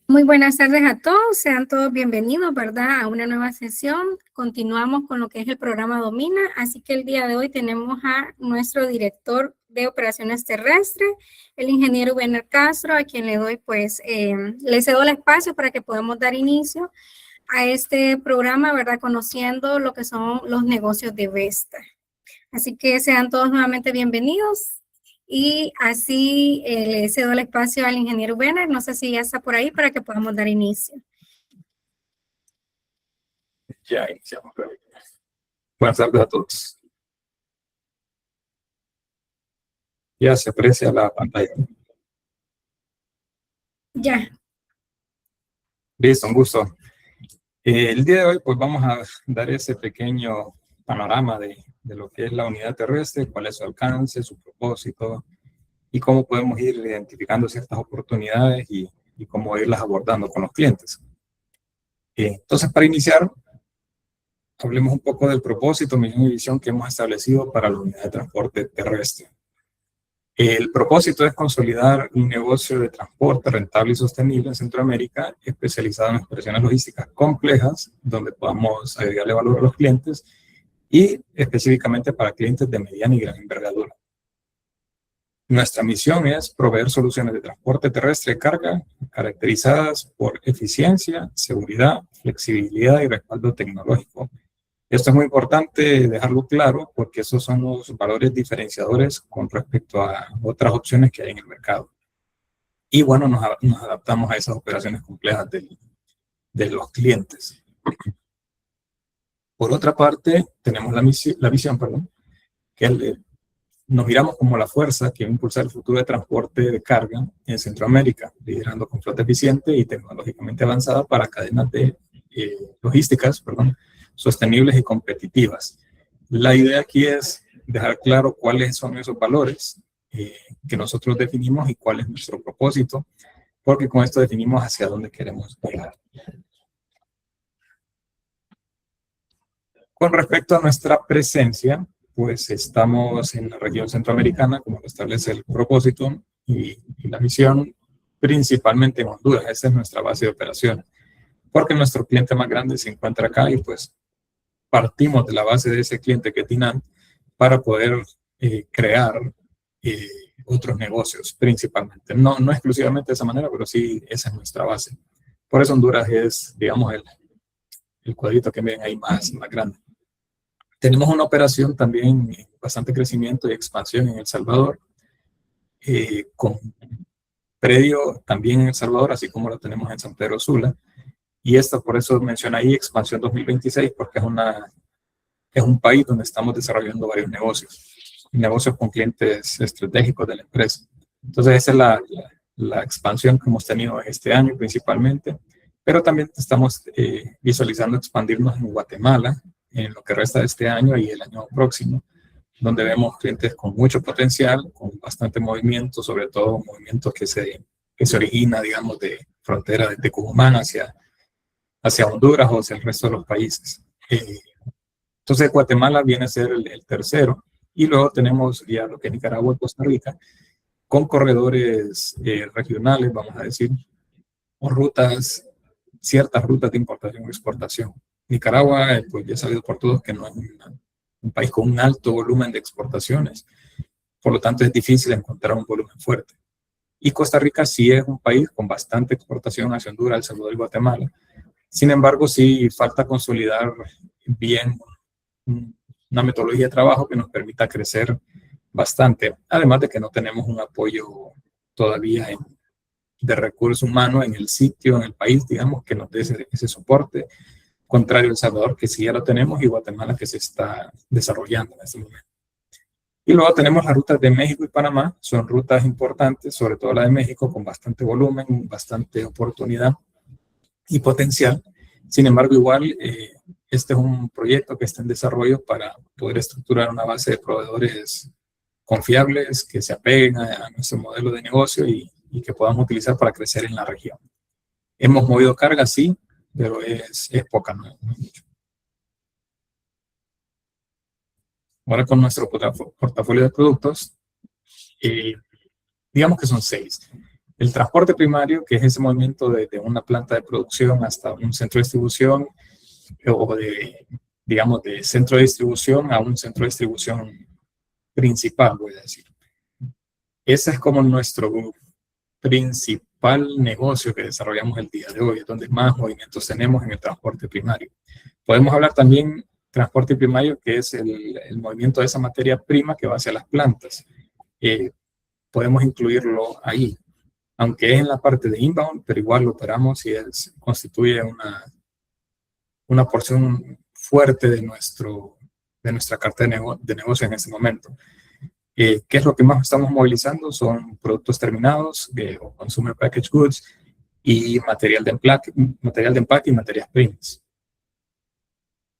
Muy buenas tardes a todos, sean todos bienvenidos, ¿verdad?, a una nueva sesión. Continuamos con lo que es el programa Domina, así que el día de hoy tenemos a nuestro director de operaciones terrestres, el ingeniero Werner Castro, a quien le doy, le cedo el espacio para que podamos dar inicio a este programa, ¿verdad?, conociendo lo que son los negocios de Vestas. Así que sean todos nuevamente bienvenidos. Y así le cedo el espacio al ingeniero Werner. No sé si ya está por ahí para que podamos dar inicio. Ya iniciamos. Buenas tardes a todos. Ya se aprecia la pantalla. Ya. Listo, un gusto. El día de hoy pues vamos a dar ese pequeño panorama de lo que es la unidad terrestre, cuál es su alcance, su propósito y cómo podemos ir identificando ciertas oportunidades y cómo irlas abordando con los clientes. Entonces, para iniciar, hablemos un poco del propósito, misión y visión que hemos establecido para la unidad de transporte terrestre. El propósito es consolidar un negocio de transporte rentable y sostenible en Centroamérica, especializado en operaciones logísticas complejas, donde podamos agregarle valor a los clientes y específicamente para clientes de mediana y gran envergadura. Nuestra misión es proveer soluciones de transporte terrestre de carga caracterizadas por eficiencia, seguridad, flexibilidad y respaldo tecnológico. Esto es muy importante dejarlo claro porque esos son los valores diferenciadores con respecto a otras opciones que hay en el mercado. Y bueno, nos adaptamos a esas operaciones complejas de los clientes. Por otra parte, tenemos la visión, que nos miramos como la fuerza que va a impulsar el futuro de transporte de carga en Centroamérica, liderando con flota eficiente y tecnológicamente avanzada para cadenas de logísticas, sostenibles y competitivas. La idea aquí es dejar claro cuáles son esos valores que nosotros definimos y cuál es nuestro propósito, porque con esto definimos hacia dónde queremos llegar. Con respecto a nuestra presencia, pues estamos en la región centroamericana, como lo establece el propósito y la misión, principalmente en Honduras. Esa es nuestra base de operación, porque nuestro cliente más grande se encuentra acá y pues partimos de la base de ese cliente que es DINAN para poder crear otros negocios principalmente. No exclusivamente de esa manera, pero sí esa es nuestra base. Por eso Honduras es, digamos, el cuadrito que ven ahí más grande. Tenemos una operación también en bastante crecimiento y expansión en El Salvador, con predio también en El Salvador, así como lo tenemos en San Pedro Sula. Y esto, por eso menciona ahí expansión 2026, porque es un país donde estamos desarrollando varios negocios con clientes estratégicos de la empresa. Entonces, esa es la expansión que hemos tenido este año principalmente, pero también estamos visualizando expandirnos en Guatemala en lo que resta de este año y el año próximo, donde vemos clientes con mucho potencial, con bastante movimiento, sobre todo movimiento que se origina, digamos, de frontera de Tucumán hacia Honduras o hacia el resto de los países. Entonces, Guatemala viene a ser el tercero, y luego tenemos ya lo que es Nicaragua y Costa Rica, con corredores regionales, vamos a decir, o ciertas rutas de importación y exportación. Nicaragua, pues ya sabido por todos que no es un país con un alto volumen de exportaciones, por lo tanto es difícil encontrar un volumen fuerte. Y Costa Rica sí es un país con bastante exportación hacia Honduras, El Salvador y Guatemala. Sin embargo, sí falta consolidar bien una metodología de trabajo que nos permita crecer bastante, además de que no tenemos un apoyo todavía de recursos humanos en el sitio, en el país, digamos, que nos dé ese soporte, contrario a El Salvador, que sí ya lo tenemos, y Guatemala, que se está desarrollando en este momento. Y luego tenemos las rutas de México y Panamá, son rutas importantes, sobre todo la de México, con bastante volumen, bastante oportunidad y potencial. Sin embargo, igual, este es un proyecto que está en desarrollo para poder estructurar una base de proveedores confiables que se apeguen a nuestro modelo de negocio y que podamos utilizar para crecer en la región. Hemos movido carga, sí, pero es poca, no es mucho. Ahora con nuestro portafolio de productos, digamos que son 6. El transporte primario, que es ese movimiento de una planta de producción hasta un centro de distribución, o digamos, de centro de distribución a un centro de distribución principal, voy a decir. Ese es como nuestro principal negocio que desarrollamos el día de hoy, es donde más movimientos tenemos en el transporte primario. Podemos hablar también transporte primario, que es el movimiento de esa materia prima que va hacia las plantas. Podemos incluirlo ahí, aunque es en la parte de inbound, pero igual lo operamos y constituye una porción fuerte de nuestra cartera de negocio en este momento. ¿Qué es lo que más estamos movilizando? Son productos terminados, o consumer packaged goods, y material de empaque y materias primas.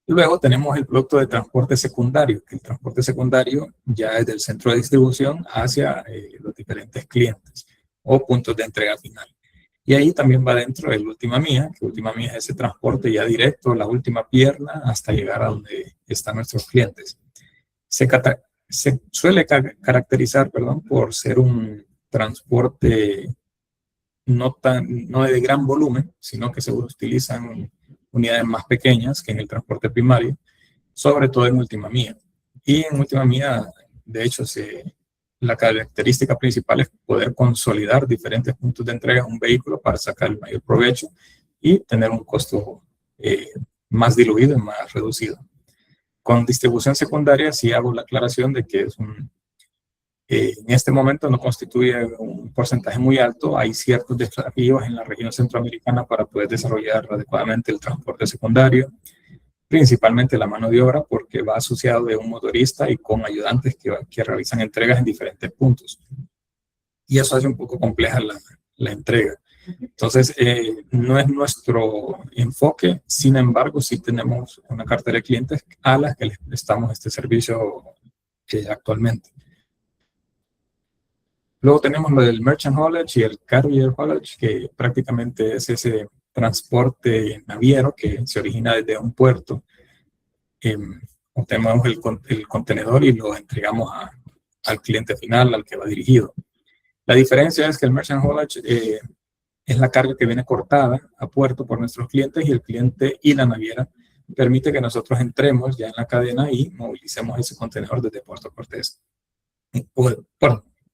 Luego tenemos el producto de transporte secundario, que el transporte secundario ya es del centro de distribución hacia los diferentes clientes o puntos de entrega final. Y ahí también va dentro el última milla, que última milla es ese transporte ya directo, la última pierna, hasta llegar a donde están nuestros clientes. Se suele caracterizar, por ser un transporte no de gran volumen, sino que se utilizan unidades más pequeñas que en el transporte primario, sobre todo en última milla. Y en última milla, de hecho, la característica principal es poder consolidar diferentes puntos de entrega en un vehículo para sacar el mayor provecho y tener un costo más diluido y más reducido. Con distribución secundaria sí hago la aclaración de que en este momento no constituye un porcentaje muy alto. Hay ciertos desafíos en la región centroamericana para poder desarrollar adecuadamente el transporte secundario, principalmente la mano de obra, porque va asociado de un motorista y con ayudantes que realizan entregas en diferentes puntos. Y eso hace un poco compleja la entrega. Entonces, no es nuestro enfoque, sin embargo, sí tenemos una cartera de clientes a las que les prestamos este servicio actualmente. Luego tenemos lo del Merchant Haulage y el Carrier Haulage, que prácticamente es ese transporte naviero que se origina desde un puerto. Obtenemos el contenedor y lo entregamos al cliente final, al que va dirigido. La diferencia es que el Merchant Haulage es la carga que viene cortada a puerto por nuestros clientes, y el cliente y la naviera permite que nosotros entremos ya en la cadena y movilicemos ese contenedor desde Puerto Cortés.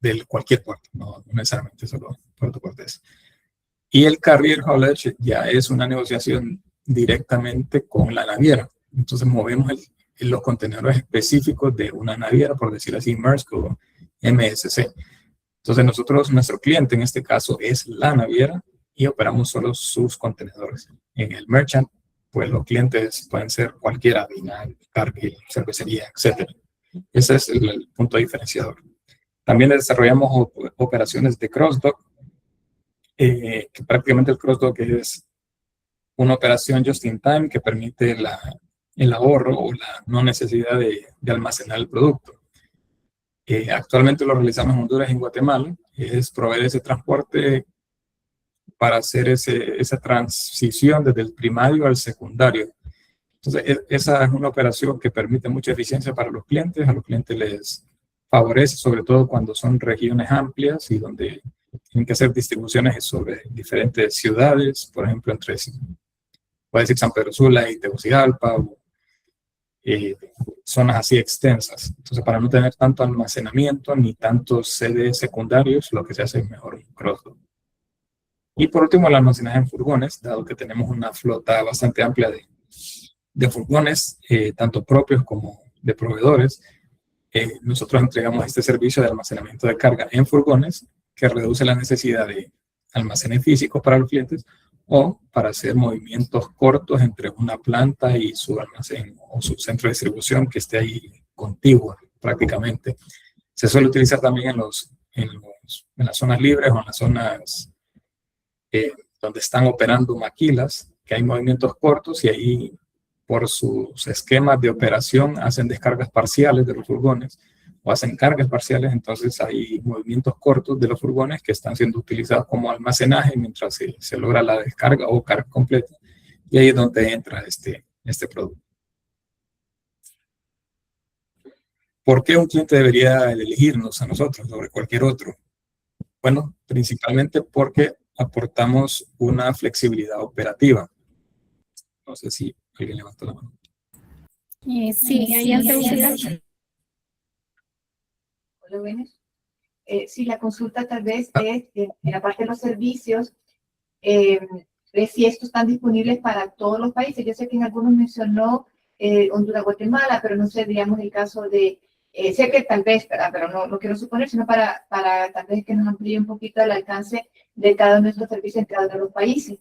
De cualquier puerto, no necesariamente solo Puerto Cortés. Y el Carrier Haulage ya es una negociación directamente con la naviera. Entonces movemos los contenedores específicos de una naviera, por decir así, Maersk o MSC. Entonces nuestro cliente en este caso es la naviera y operamos solo sus contenedores. En el Merchant, pues los clientes pueden ser cualquiera, carga, cervecería, etc. Ese es el punto diferenciador. También desarrollamos operaciones de cross-dock, que prácticamente el cross-dock es una operación just-in-time que permite el ahorro o la no necesidad de almacenar el producto. Actualmente lo realizamos en Honduras y en Guatemala, es proveer ese transporte para hacer esa transición desde el primario al secundario. Entonces, esa es una operación que permite mucha eficiencia para los clientes. A los clientes les favorece, sobre todo cuando son regiones amplias y donde tienen que hacer distribuciones sobre diferentes ciudades, por ejemplo, puede decir San Pedro Sula y Tegucigalpa, o zonas así extensas. Entonces, para no tener tanto almacenamiento ni tantos sedes secundarios, lo que se hace es mejor un cross-dock. Y por último, el almacenaje en furgones, dado que tenemos una flota bastante amplia de furgones, tanto propios como de proveedores. Nosotros entregamos este servicio de almacenamiento de carga en furgones, que reduce la necesidad de almacenes físicos para los clientes o para hacer movimientos cortos entre una planta y su almacén o su centro de distribución que esté ahí contiguo prácticamente. Se suele utilizar también en las zonas libres o en las zonas donde están operando maquilas, que hay movimientos cortos, y ahí por sus esquemas de operación hacen descargas parciales de los furgones o hacen cargas parciales. Entonces hay movimientos cortos de los furgones que están siendo utilizados como almacenaje mientras se logra la descarga o carga completa, y ahí es donde entra este producto. ¿Por qué un cliente debería elegirnos a nosotros sobre cualquier otro? Bueno, principalmente porque aportamos una flexibilidad operativa. No sé si alguien levantó la mano. Sí, ahí ante usted. Hola, buenas. Sí, la consulta tal vez es en la parte de los servicios, de si estos están disponibles para todos los países. Yo sé que en algunos mencionó Honduras, Guatemala, pero no sé, digamos, el caso de, sé que tal vez, ¿verdad? Pero no quiero suponer, sino para tal vez que nos amplíe un poquito el alcance de cada uno de nuestros servicios en cada uno de los países.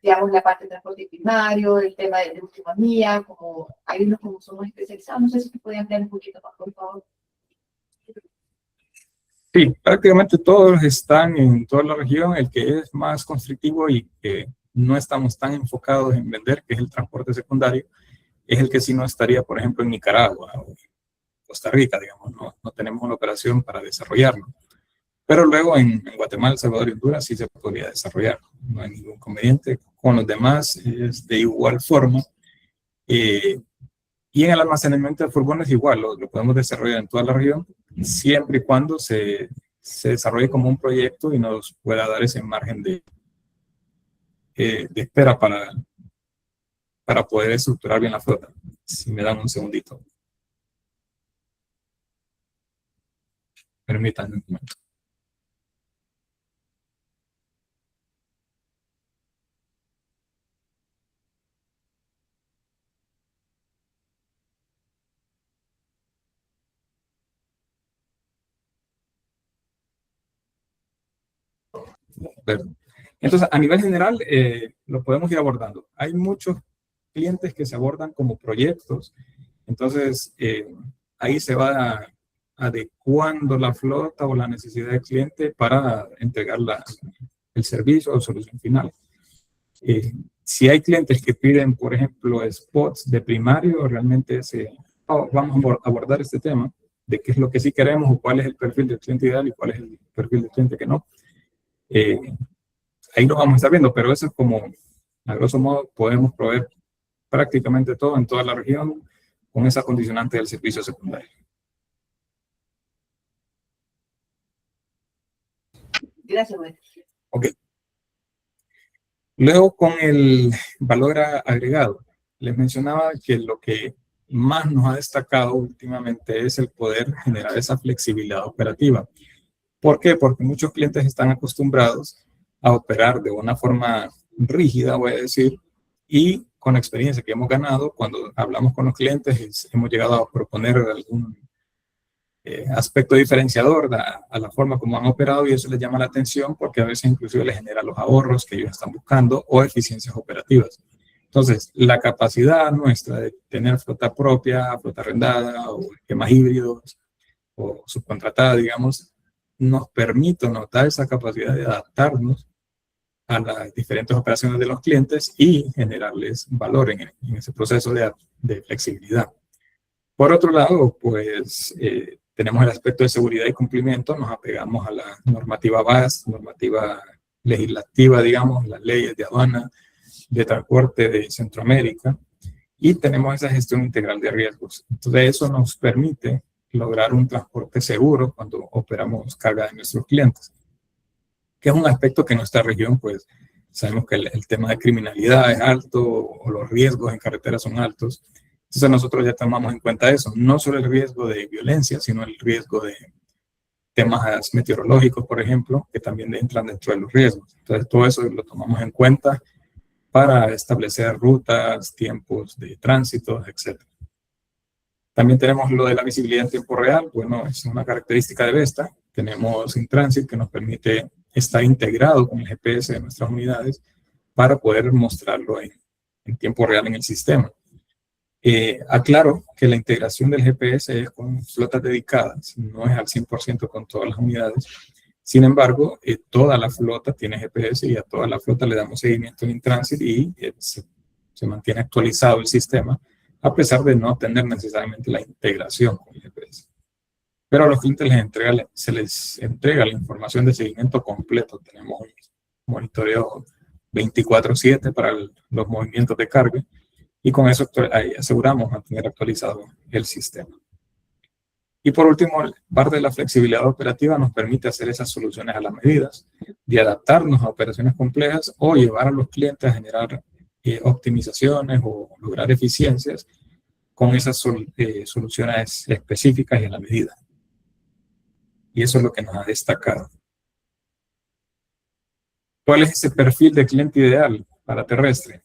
Digamos, la parte de transporte primario, el tema de última milla, como hay unos como somos especializados. No sé si te podían ampliar un poquito más, por favor. Sí, prácticamente todos están en toda la región. El que es más constrictivo y que no estamos tan enfocados en vender, que es el transporte secundario, es el que sí no estaría, por ejemplo, en Nicaragua o Costa Rica, digamos, no tenemos una operación para desarrollarlo. Pero luego en Guatemala, El Salvador y Honduras sí se podría desarrollar, no hay ningún inconveniente. Con los demás es de igual forma. Y en el almacenamiento de furgones igual, lo podemos desarrollar en toda la región, siempre y cuando se desarrolle como un proyecto y nos pueda dar ese margen de espera para poder estructurar bien la flota. Si me dan un segundito. Permítanme un momento. Entonces, a nivel general, lo podemos ir abordando. Hay muchos clientes que se abordan como proyectos, entonces ahí se va adecuando la flota o la necesidad del cliente para entregar el servicio o solución final. Si hay clientes que piden, por ejemplo, spots de primario, realmente vamos a abordar este tema de qué es lo que sí queremos o cuál es el perfil del cliente ideal y cuál es el perfil del cliente que no. Ahí lo vamos a estar viendo, pero eso es como, a grosso modo, podemos proveer prácticamente todo en toda la región con esa condicionante del servicio secundario. Gracias, Wendy. Ok. Luego, con el valor agregado, les mencionaba que lo que más nos ha destacado últimamente es el poder generar esa flexibilidad operativa. ¿Por qué? Porque muchos clientes están acostumbrados a operar de una forma rígida, voy a decir, y con la experiencia que hemos ganado, cuando hablamos con los clientes, hemos llegado a proponer algún aspecto diferenciador a la forma como han operado y eso les llama la atención porque a veces inclusive les genera los ahorros que ellos están buscando o eficiencias operativas. Entonces, la capacidad nuestra de tener flota propia, flota arrendada o esquemas híbridos o subcontratada, digamos, nos permite, nos da esa capacidad de adaptarnos a las diferentes operaciones de los clientes y generarles valor en ese proceso de flexibilidad. Por otro lado, pues tenemos el aspecto de seguridad y cumplimiento, nos apegamos a la normativa BAS, normativa legislativa, digamos, las leyes de aduana, de transporte de Centroamérica, y tenemos esa gestión integral de riesgos. Entonces, eso nos permite lograr un transporte seguro cuando operamos carga de nuestros clientes, que es un aspecto que en nuestra región, pues, sabemos que el tema de criminalidad es alto o los riesgos en carretera son altos. Entonces nosotros ya tomamos en cuenta eso, no solo el riesgo de violencia, sino el riesgo de temas meteorológicos, por ejemplo, que también entran dentro de los riesgos. Entonces todo eso lo tomamos en cuenta para establecer rutas, tiempos de tránsito, etc. También tenemos lo de la visibilidad en tiempo real. Bueno, es una característica de Vesta. Tenemos InTransit que nos permite estar integrado con el GPS de nuestras unidades para poder mostrarlo en tiempo real en el sistema. Aclaro que la integración del GPS es con flotas dedicadas, no es al 100% con todas las unidades. Sin embargo, toda la flota tiene GPS y a toda la flota le damos seguimiento en InTransit y se mantiene actualizado el sistema, a pesar de no tener necesariamente la integración con el GPS. Pero a los clientes se les entrega la información de seguimiento completo. Tenemos un monitoreo 24/7 para los movimientos de carga y con eso aseguramos mantener actualizado el sistema. Y por último, parte de la flexibilidad operativa nos permite hacer esas soluciones a las medidas, de adaptarnos a operaciones complejas o llevar a los clientes a generar optimizaciones o lograr eficiencias con esas soluciones específicas y a la medida. Y eso es lo que nos ha destacado. ¿Cuál es ese perfil de cliente ideal para terrestre?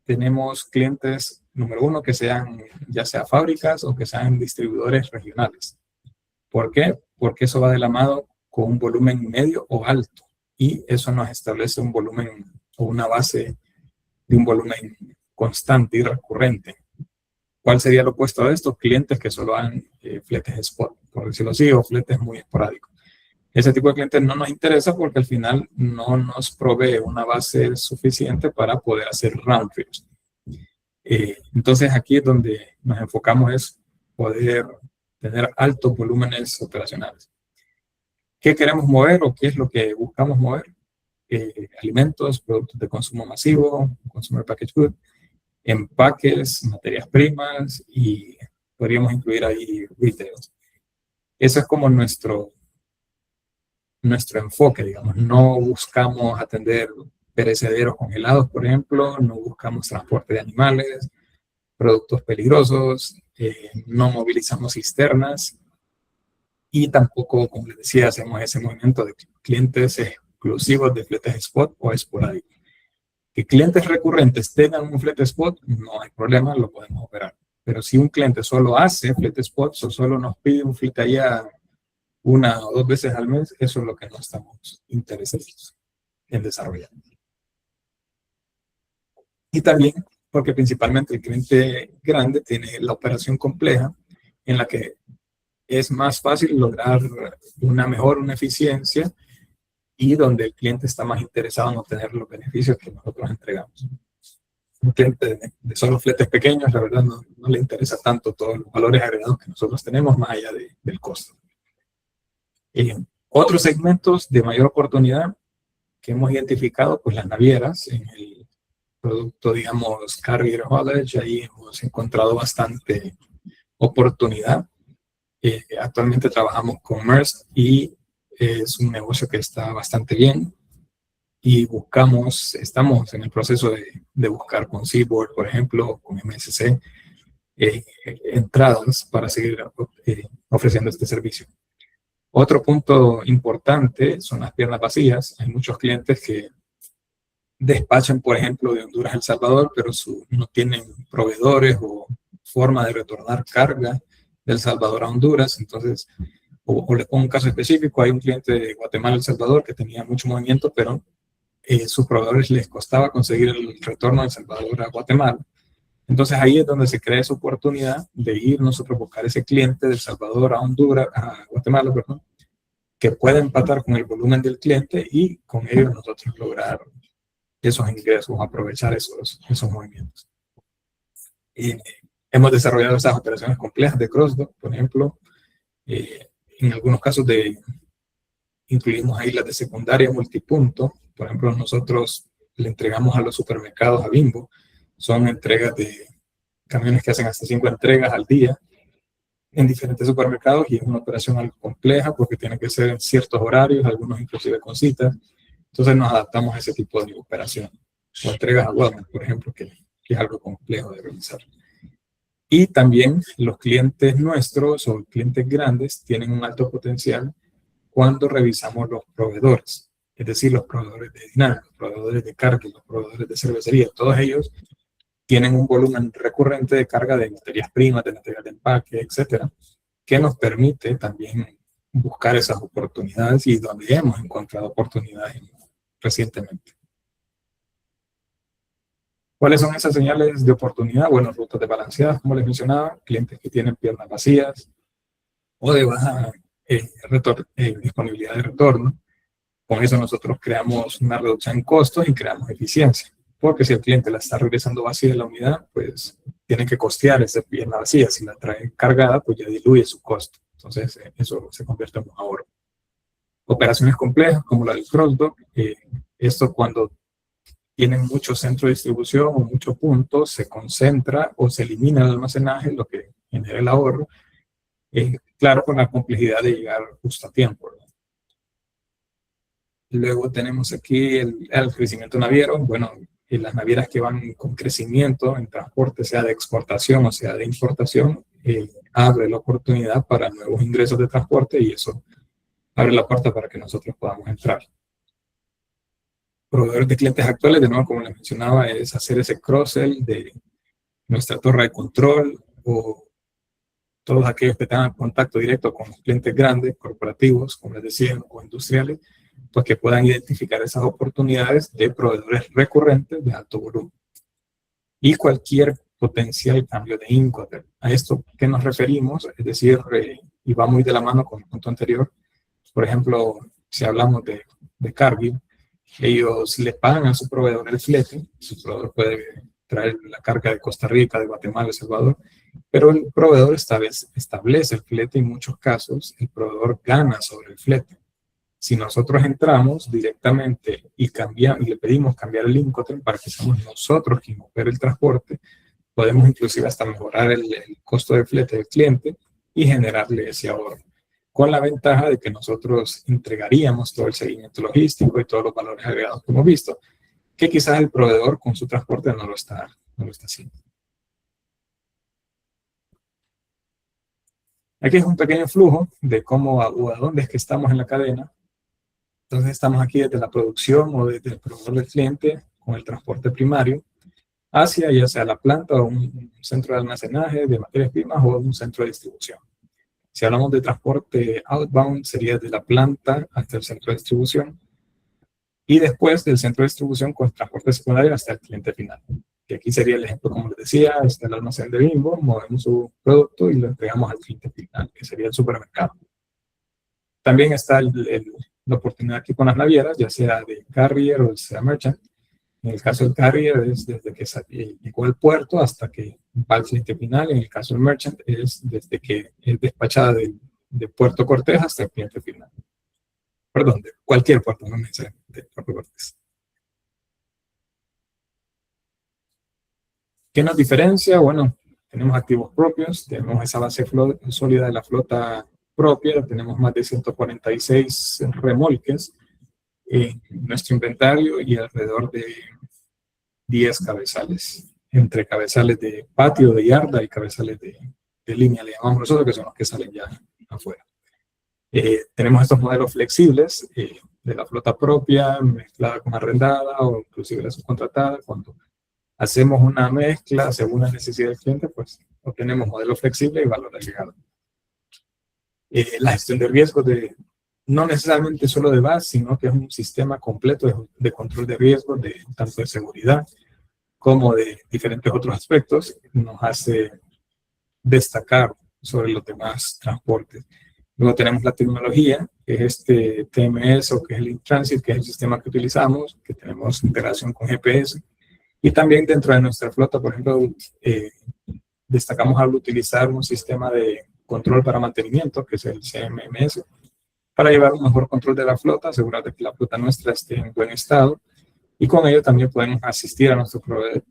Tenemos clientes, número uno, que sean ya sea fábricas o que sean distribuidores regionales. ¿Por qué? Porque eso va de la mano con un volumen medio o alto. Y eso nos establece un volumen o una base de un volumen constante y recurrente. ¿Cuál sería lo opuesto a esto? Clientes que solo hagan fletes spot, por decirlo así, o fletes muy esporádicos. Ese tipo de clientes no nos interesa porque al final no nos provee una base suficiente para poder hacer round trips. Entonces aquí es donde nos enfocamos, es poder tener altos volúmenes operacionales. ¿Qué queremos mover o qué es lo que buscamos mover? Alimentos, productos de consumo masivo, consumer packaged goods, empaques, materias primas y podríamos incluir ahí retail. Eso es como nuestro enfoque, digamos. No buscamos atender perecederos congelados, por ejemplo, no buscamos transporte de animales, productos peligrosos, no movilizamos cisternas y tampoco, como les decía, hacemos ese movimiento de clientes exclusivos de fletes spot o esporádicos. Que clientes recurrentes tengan un flete spot, no hay problema, lo podemos operar. Pero si un cliente solo hace flete spot o solo nos pide un flete allá 1 o 2 veces al mes, eso es lo que no estamos interesados en desarrollar. Y también porque principalmente el cliente grande tiene la operación compleja en la que es más fácil lograr una eficiencia y donde el cliente está más interesado en obtener los beneficios que nosotros entregamos. Un cliente de solo fletes pequeños, la verdad, no le interesa tanto todos los valores agregados que nosotros tenemos más allá del costo. Otros segmentos de mayor oportunidad que hemos identificado, pues las navieras, en el producto, digamos, carrier haulage, ahí hemos encontrado bastante oportunidad. Actualmente trabajamos con Maersk y es un negocio que está bastante bien y estamos en el proceso de buscar con Seaboard, por ejemplo, con MSC, entradas para seguir ofreciendo este servicio. Otro punto importante son las piernas vacías. Hay muchos clientes que despachan, por ejemplo, de Honduras a El Salvador, pero no tienen proveedores o forma de retornar carga de El Salvador a Honduras. Entonces, o les pongo un caso específico, hay un cliente de Guatemala a El Salvador que tenía mucho movimiento, pero sus proveedores les costaba conseguir el retorno de El Salvador a Guatemala. Entonces ahí es donde se crea esa oportunidad de ir nosotros a buscar ese cliente de El Salvador a Honduras, a Guatemala, perdón, que pueda empatar con el volumen del cliente y con ello nosotros lograr esos ingresos, aprovechar esos movimientos. Hemos desarrollado esas operaciones complejas de cross-dock, por ejemplo. En algunos casos incluimos ahí las de secundaria multipunto. Por ejemplo, nosotros le entregamos a los supermercados, a Bimbo, son entregas de camiones que hacen hasta 5 entregas al día en diferentes supermercados y es una operación algo compleja porque tiene que ser en ciertos horarios, algunos inclusive con citas. Entonces nos adaptamos a ese tipo de operación. O entregas a Walmart, por ejemplo, que es algo complejo de realizar. Y también los clientes nuestros o clientes grandes tienen un alto potencial cuando revisamos los proveedores. Es decir, los proveedores de dinámica, los proveedores de carga, los proveedores de cervecería, todos ellos tienen un volumen recurrente de carga de materias primas, de material de empaque, etcétera, que nos permite también buscar esas oportunidades y donde hemos encontrado oportunidades recientemente. ¿Cuáles son esas señales de oportunidad? Bueno, rutas desbalanceadas, como les mencionaba, clientes que tienen piernas vacías o de baja disponibilidad de retorno. Con eso nosotros creamos una reducción en costos y creamos eficiencia. Porque si el cliente la está regresando vacía de la unidad, pues tiene que costear esa pierna vacía. Si la trae cargada, pues ya diluye su costo. Entonces, eso se convierte en un ahorro. Operaciones complejas, como la del cross-dock. Esto cuando tienen mucho centro de distribución o muchos puntos, se concentra o se elimina el almacenaje, lo que genera el ahorro. claro, con la complejidad de llegar justo a tiempo, ¿verdad? Luego tenemos aquí el crecimiento naviero. Bueno, y las navieras que van con crecimiento en transporte, sea de exportación o sea de importación, abre la oportunidad para nuevos ingresos de transporte y eso abre la puerta para que nosotros podamos entrar. Proveedores de clientes actuales, de nuevo, como les mencionaba, es hacer ese cross-sell de nuestra torre de control o todos aquellos que tengan contacto directo con los clientes grandes, corporativos, como les decía, o industriales, pues que puedan identificar esas oportunidades de proveedores recurrentes de alto volumen. Y cualquier potencial cambio de Incoterm. A esto que nos referimos, es decir, y va muy de la mano con el punto anterior, por ejemplo, si hablamos de Cargill, ellos le pagan a su proveedor el flete, su proveedor puede traer la carga de Costa Rica, de Guatemala, de El Salvador, pero el proveedor establece el flete y en muchos casos el proveedor gana sobre el flete. Si nosotros entramos directamente y le pedimos cambiar el Incoterm para que seamos nosotros quien opere el transporte, podemos inclusive hasta mejorar el costo de flete del cliente y generarle ese ahorro, con la ventaja de que nosotros entregaríamos todo el seguimiento logístico y todos los valores agregados que hemos visto, que quizás el proveedor con su transporte no lo está haciendo. Aquí es un pequeño flujo de cómo o a dónde es que estamos en la cadena. Entonces estamos aquí desde la producción o desde el proveedor del cliente con el transporte primario hacia ya sea la planta o un centro de almacenaje de materias primas o un centro de distribución. Si hablamos de transporte outbound, sería de la planta hasta el centro de distribución y después del centro de distribución con transporte secundario hasta el cliente final. Que aquí sería el ejemplo, como les decía, está el almacén de Bimbo, movemos su producto y lo entregamos al cliente final, que sería el supermercado. También está la oportunidad aquí con las navieras, ya sea de carrier o sea merchant. En el caso del carrier es desde que llegó al puerto hasta que va al cliente final. En el caso del merchant es desde que es despachada de Puerto Cortés hasta el cliente final. Perdón, de cualquier puerto, no necesariamente de Puerto Cortés. ¿Qué nos diferencia? Bueno, tenemos activos propios, tenemos esa base sólida de la flota propia, tenemos más de 146 remolques en nuestro inventario y alrededor de 10 cabezales, entre cabezales de patio, de yarda y cabezales de línea, le llamamos nosotros, que son los que salen ya afuera. Tenemos estos modelos flexibles de la flota propia, mezclada con arrendada o inclusive la subcontratada. Cuando hacemos una mezcla según la necesidad del cliente, pues obtenemos modelo flexible y valor agregado. La gestión de riesgos no necesariamente solo de base, sino que es un sistema completo de control de riesgos, tanto de seguridad como de diferentes otros aspectos, nos hace destacar sobre los demás transportes. Luego tenemos la tecnología, que es este TMS o que es el InTransit, que es el sistema que utilizamos, que tenemos integración con GPS. Y también dentro de nuestra flota, por ejemplo, destacamos al utilizar un sistema de control para mantenimiento, que es el CMMS, para llevar un mejor control de la flota, asegurar de que la flota nuestra esté en buen estado, y con ello también podemos asistir a nuestros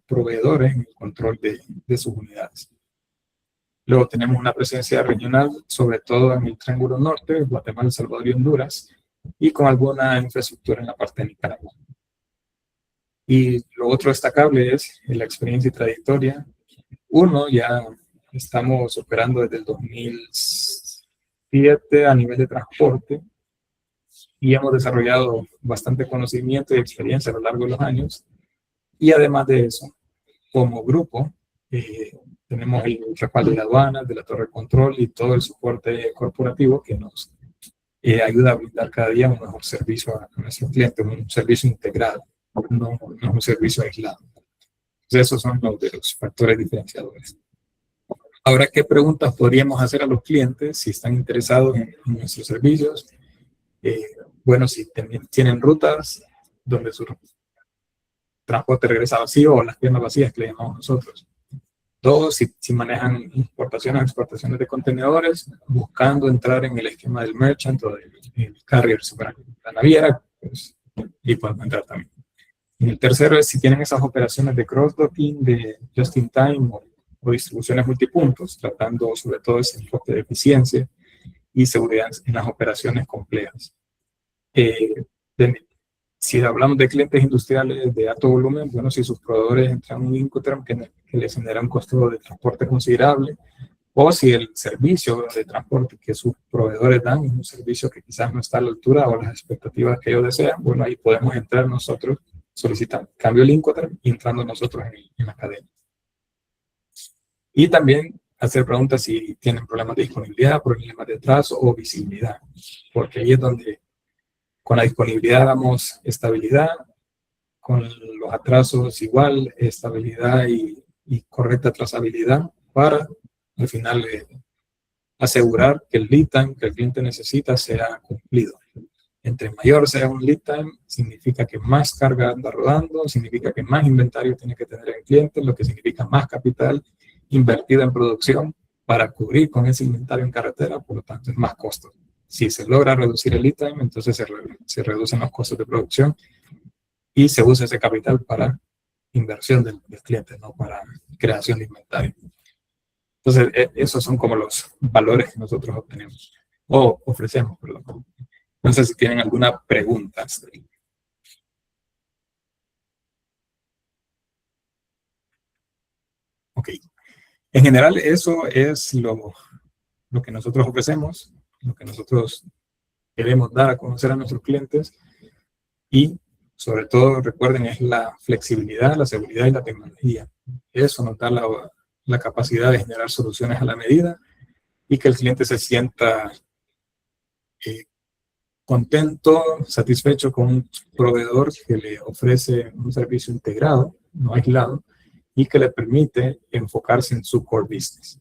proveedores en el control de sus unidades. Luego tenemos una presencia regional, sobre todo en el Triángulo Norte, Guatemala, El Salvador y Honduras, y con alguna infraestructura en la parte de Nicaragua. Y lo otro destacable es la experiencia y trayectoria. Ya estamos operando desde el 2007 a nivel de transporte y hemos desarrollado bastante conocimiento y experiencia a lo largo de los años. Y además de eso, como grupo, tenemos el respaldo de aduanas, de la torre de control y todo el soporte corporativo que nos ayuda a brindar cada día un mejor servicio a nuestros clientes, un servicio integrado, no un servicio aislado. Entonces, esos son los factores diferenciadores. Ahora, ¿qué preguntas podríamos hacer a los clientes si están interesados en nuestros servicios? Bueno, si tienen rutas donde su transporte regresa vacío o las piernas vacías que le llamamos nosotros. Dos, si manejan importaciones o exportaciones de contenedores, buscando entrar en el esquema del merchant o del carrier, la naviera, pues, y pueden entrar también. Y el tercero es si tienen esas operaciones de cross-docking, de just-in-time o distribuciones multipuntos, tratando sobre todo ese enfoque de eficiencia y seguridad en las operaciones complejas. Si hablamos de clientes industriales de alto volumen, bueno, si sus proveedores entran en un Incoterm que les genera un costo de transporte considerable, o si el servicio de transporte que sus proveedores dan es un servicio que quizás no está a la altura o las expectativas que ellos desean, bueno, ahí podemos entrar nosotros solicitando cambio el Incoterm y entrando nosotros en la cadena. Y también hacer preguntas si tienen problemas de disponibilidad, problemas de atraso o visibilidad, porque ahí es donde con la disponibilidad damos estabilidad, con los atrasos igual, estabilidad y correcta trazabilidad para al final asegurar que el lead time que el cliente necesita sea cumplido. Entre mayor sea un lead time, significa que más carga anda rodando, significa que más inventario tiene que tener el cliente, lo que significa más capital invertido en producción para cubrir con ese inventario en carretera, por lo tanto es más costo. Si se logra reducir el lead time, entonces se reducen los costos de producción y se usa ese capital para inversión del cliente, no para creación de inventario. Entonces, esos son como los valores que nosotros obtenemos, o ofrecemos, perdón. No sé si tienen alguna pregunta. Ok. En general, eso es lo que nosotros ofrecemos, lo que nosotros queremos dar a conocer a nuestros clientes y, sobre todo, recuerden, es la flexibilidad, la seguridad y la tecnología. Eso nos da la capacidad de generar soluciones a la medida y que el cliente se sienta contento, satisfecho con un proveedor que le ofrece un servicio integrado, no aislado, y que le permite enfocarse en su core business.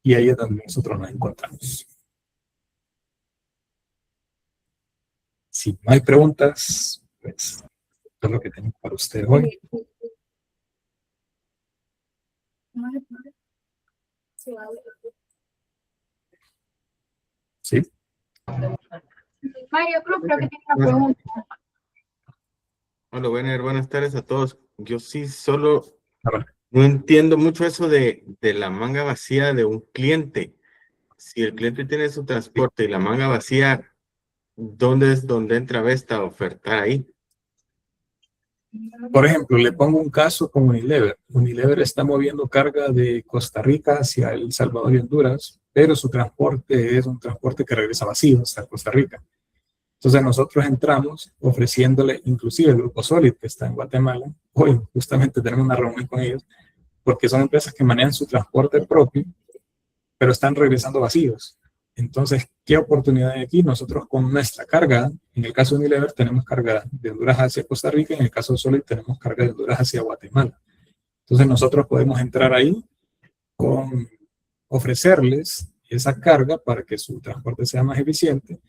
Y ahí es donde nosotros nos encontramos. Si no hay preguntas, pues es lo que tengo para usted hoy. ¿Sí? Mario Cruz, creo que tiene una pregunta. Hola, buenas tardes a todos. Yo sí solo no entiendo mucho eso de la manga vacía de un cliente. Si el cliente tiene su transporte y la manga vacía, ¿dónde es donde entra Vesta a ofertar ahí? Por ejemplo, le pongo un caso con Unilever. Unilever está moviendo carga de Costa Rica hacia El Salvador y Honduras, pero su transporte es un transporte que regresa vacío hasta Costa Rica. Entonces nosotros entramos ofreciéndole, inclusive el Grupo Solid, que está en Guatemala. Hoy justamente tenemos una reunión con ellos, porque son empresas que manejan su transporte propio, pero están regresando vacíos. Entonces, ¿qué oportunidad hay aquí? Nosotros con nuestra carga, en el caso de Unilever tenemos carga de Honduras hacia Costa Rica, en el caso de Solid tenemos carga de Honduras hacia Guatemala. Entonces nosotros podemos entrar ahí con ofrecerles esa carga para que su transporte sea más eficiente.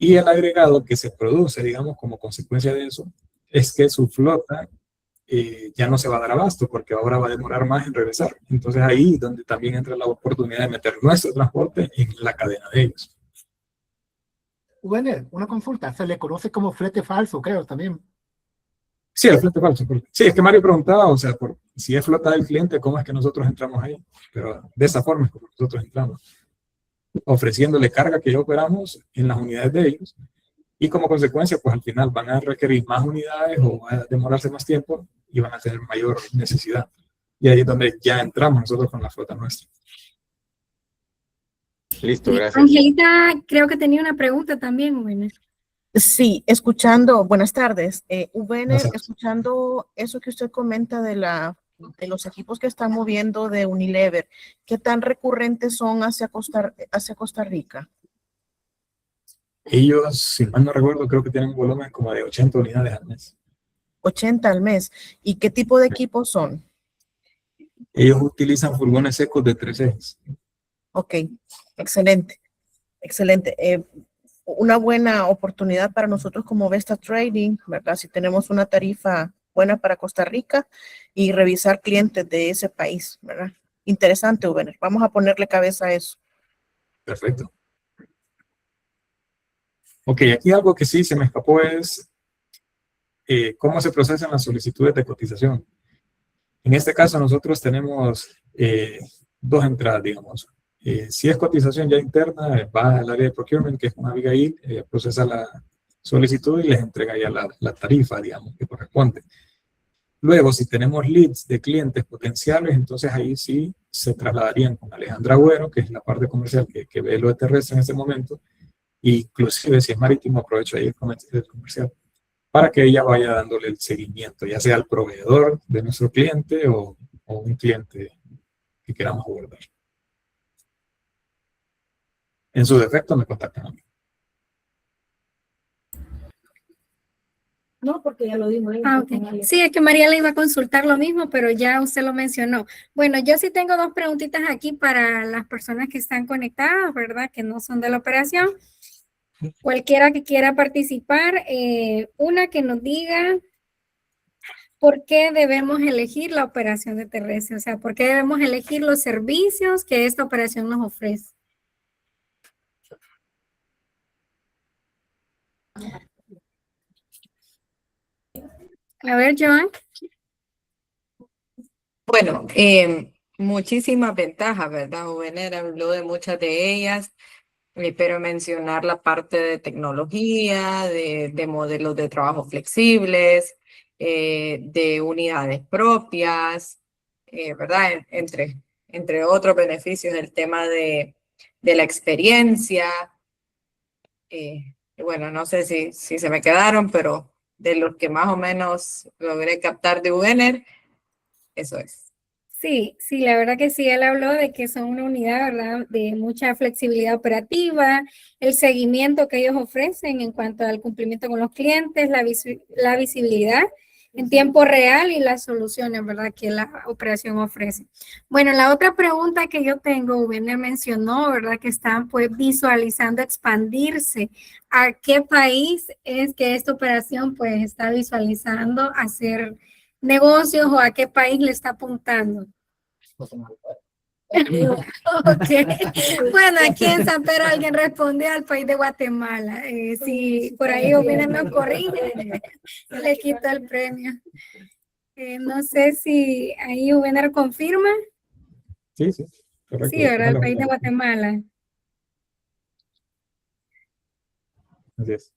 Y el agregado que se produce, digamos, como consecuencia de eso, es que su flota ya no se va a dar abasto porque ahora va a demorar más en regresar. Entonces ahí es donde también entra la oportunidad de meter nuestro transporte en la cadena de ellos. Bueno, una consulta, se le conoce como flete falso, creo, también. Sí, el flete falso. Sí, es que Mario preguntaba, o sea, si es flota del cliente, ¿cómo es que nosotros entramos ahí? Pero de esa forma es como nosotros entramos, ofreciéndole carga que ya operamos en las unidades de ellos. Y como consecuencia, pues al final van a requerir más unidades o van a demorarse más tiempo y van a tener mayor necesidad. Y ahí es donde ya entramos nosotros con la flota nuestra. Listo, gracias. Angelita, creo que tenía una pregunta también, Wener. Sí, buenas tardes. Wener, escuchando eso que usted comenta de los equipos que están moviendo de Unilever, ¿qué tan recurrentes son hacia Costa Rica? Ellos, si mal no recuerdo, creo que tienen un volumen como de 80 unidades al mes. 80 al mes. ¿Y qué tipo de equipos son? Ellos utilizan furgones secos de 3 ejes. Ok, excelente, excelente. Una buena oportunidad para nosotros como Vesta Trading, ¿verdad? Si tenemos una tarifa buena para Costa Rica y revisar clientes de ese país, ¿verdad? Interesante, Wener. Vamos a ponerle cabeza a eso. Perfecto. Ok, aquí algo que sí se me escapó es cómo se procesan las solicitudes de cotización. En este caso nosotros tenemos 2 entradas, digamos. Si es cotización ya interna, va al área de procurement, que es una Abigail, procesa la solicitud y les entrega ya la tarifa, digamos, que corresponde. Luego, si tenemos leads de clientes potenciales, entonces ahí sí se trasladarían con Alejandra Agüero, que es la parte comercial que ve lo de terrestre en ese momento, inclusive si es marítimo, aprovecho ahí el comercial, para que ella vaya dándole el seguimiento, ya sea al proveedor de nuestro cliente o un cliente que queramos abordar. En su defecto me contactan a mí. No, porque ya lo dimos. Ah, ok. Sí, es que María le iba a consultar lo mismo, pero ya usted lo mencionó. Bueno, yo sí tengo dos preguntitas aquí para las personas que están conectadas, ¿verdad? Que no son de la operación. Cualquiera que quiera participar, una que nos diga por qué debemos elegir la operación de terrestre, o sea, por qué debemos elegir los servicios que esta operación nos ofrece. A ver, Joan. Bueno, muchísimas ventajas, ¿verdad? Wener habló de muchas de ellas, pero mencionar la parte de tecnología, de modelos de trabajo flexibles, de unidades propias, ¿verdad? Entre otros beneficios, el tema de la experiencia. Y bueno, no sé si se me quedaron, pero de los que más o menos logré captar de Wener, eso es. Sí, la verdad que sí, él habló de que son una unidad, ¿verdad? De mucha flexibilidad operativa, el seguimiento que ellos ofrecen en cuanto al cumplimiento con los clientes, la visibilidad en tiempo real y las soluciones, ¿verdad? Que la operación ofrece. Bueno, la otra pregunta que yo tengo, Wener mencionó, ¿verdad? Que están pues visualizando expandirse. ¿A qué país es que esta operación pues está visualizando hacer negocios o a qué país le está apuntando? Okay. Bueno, aquí en San Pedro alguien respondió al país de Guatemala. Si por ahí Ubener nos corrige, le quito el premio. No sé si ahí Ubener confirma. Sí, correcto. Sí, ¿verdad? El país de Guatemala. Así es.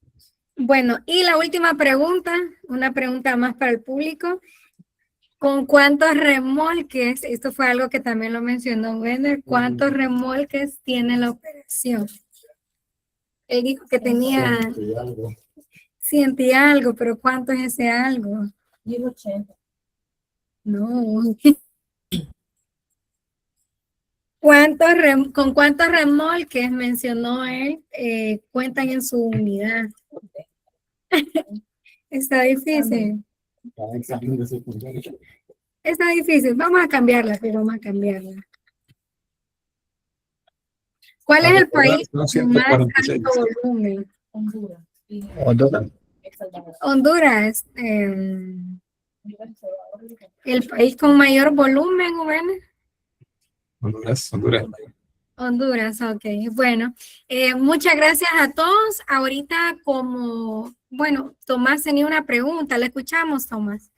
Bueno, y la última pregunta, una pregunta más para el público. ¿Con cuántos remolques? Esto fue algo que también lo mencionó Wener. ¿Cuántos remolques tiene la operación? Él dijo que tenía 100 y algo, pero ¿cuánto es ese algo? 80. No. ¿Con cuántos remolques mencionó él? Cuentan en su unidad. Está difícil. Está difícil. Vamos a cambiarla, pero vamos a cambiarla. ¿Cuál es el país con más alto volumen? Honduras. El país con mayor volumen, Wener. Honduras, ok. Bueno, muchas gracias a todos. Ahorita bueno, Tomás tenía una pregunta. ¿Le escuchamos, Tomás?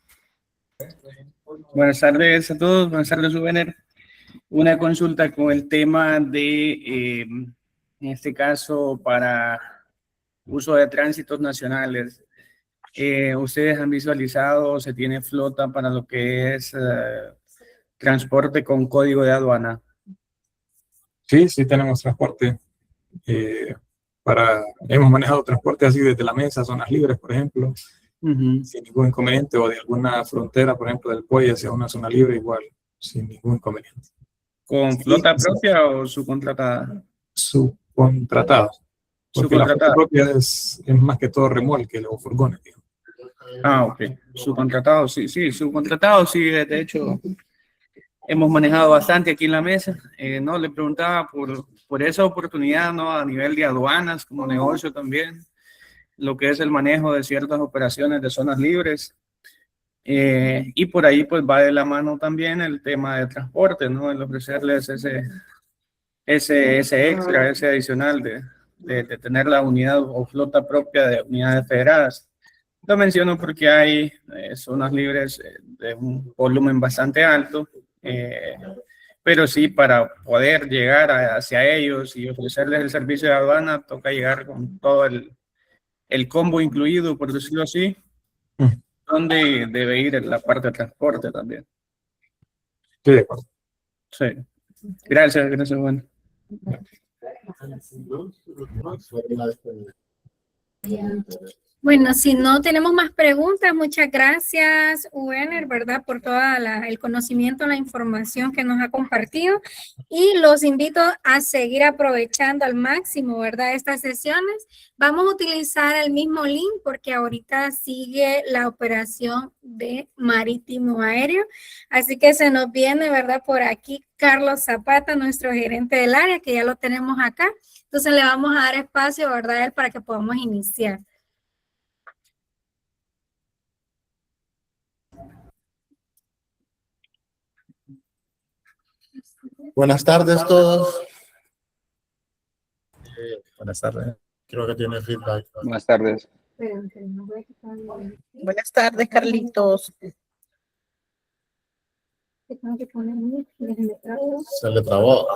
Buenas tardes a todos. Buenas tardes, Wener. Una consulta con el tema de, en este caso, para uso de tránsitos nacionales. ¿Ustedes han visualizado, se tiene flota para lo que es transporte con código de aduana? Sí, tenemos transporte. Hemos manejado transporte así desde la mesa, zonas libres, por ejemplo, sin ningún inconveniente, o de alguna frontera, por ejemplo, del Puey hacia una zona libre, igual, sin ningún inconveniente. ¿Con flota propia o subcontratada? Subcontratada. Porque la flota propia es más que todo remolque o furgones, digamos. Ah, ok. Subcontratado, sí, subcontratado, sí, de hecho, hemos manejado bastante aquí en la mesa. No, le preguntaba por esa oportunidad, ¿no? A nivel de aduanas, como negocio también, lo que es el manejo de ciertas operaciones de zonas libres. Y por ahí pues va de la mano también el tema de transporte, ¿no? El ofrecerles ese extra, ese adicional de tener la unidad o flota propia de unidades federadas. Lo menciono porque hay zonas libres de un volumen bastante alto, pero sí para poder llegar hacia ellos y ofrecerles el servicio de aduana, toca llegar con todo el combo incluido, por decirlo así, donde debe ir la parte de transporte también. Estoy de acuerdo. Sí. Gracias, Juan. Bueno, si no tenemos más preguntas, muchas gracias, Werner, ¿verdad? Por todo el conocimiento, la información que nos ha compartido. Y los invito a seguir aprovechando al máximo, ¿verdad? Estas sesiones. Vamos a utilizar el mismo link porque ahorita sigue la operación de marítimo aéreo. Así que se nos viene, ¿verdad? Por aquí Carlos Zapata, nuestro gerente del área, que ya lo tenemos acá. Entonces le vamos a dar espacio, ¿verdad? A él para que podamos iniciar. Buenas tardes todos. Buenas tardes. Creo que tiene feedback. Buenas tardes. Buenas tardes, Carlitos. Se le trabó.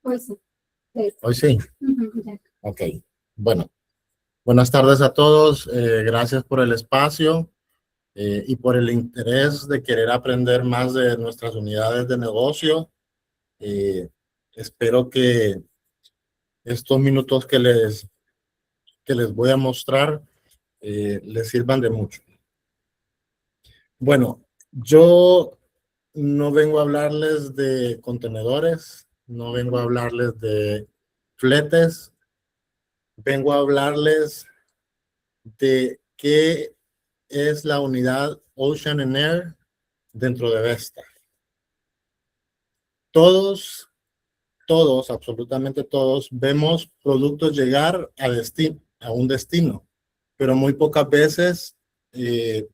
Hoy sí. Hoy sí. Ok. Bueno. Buenas tardes a todos. Gracias por el espacio y por el interés de querer aprender más de nuestras unidades de negocio. Espero que estos minutos que les voy a mostrar les sirvan de mucho. Bueno, yo no vengo a hablarles de contenedores, no vengo a hablarles de fletes, vengo a hablarles de qué es la unidad Ocean and Air dentro de Vesta. Todos, absolutamente todos, vemos productos llegar a un destino, pero muy pocas veces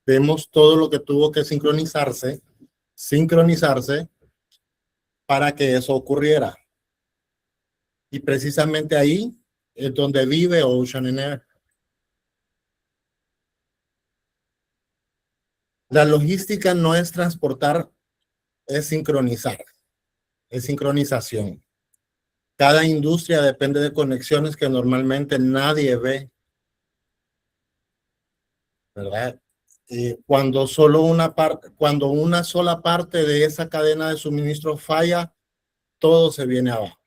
vemos todo lo que tuvo que sincronizarse para que eso ocurriera. Y precisamente ahí es donde vive Ocean and Air. La logística no es transportar, es sincronizar, es sincronización. Cada industria depende de conexiones que normalmente nadie ve, ¿verdad? Cuando una sola parte de esa cadena de suministro falla, todo se viene abajo.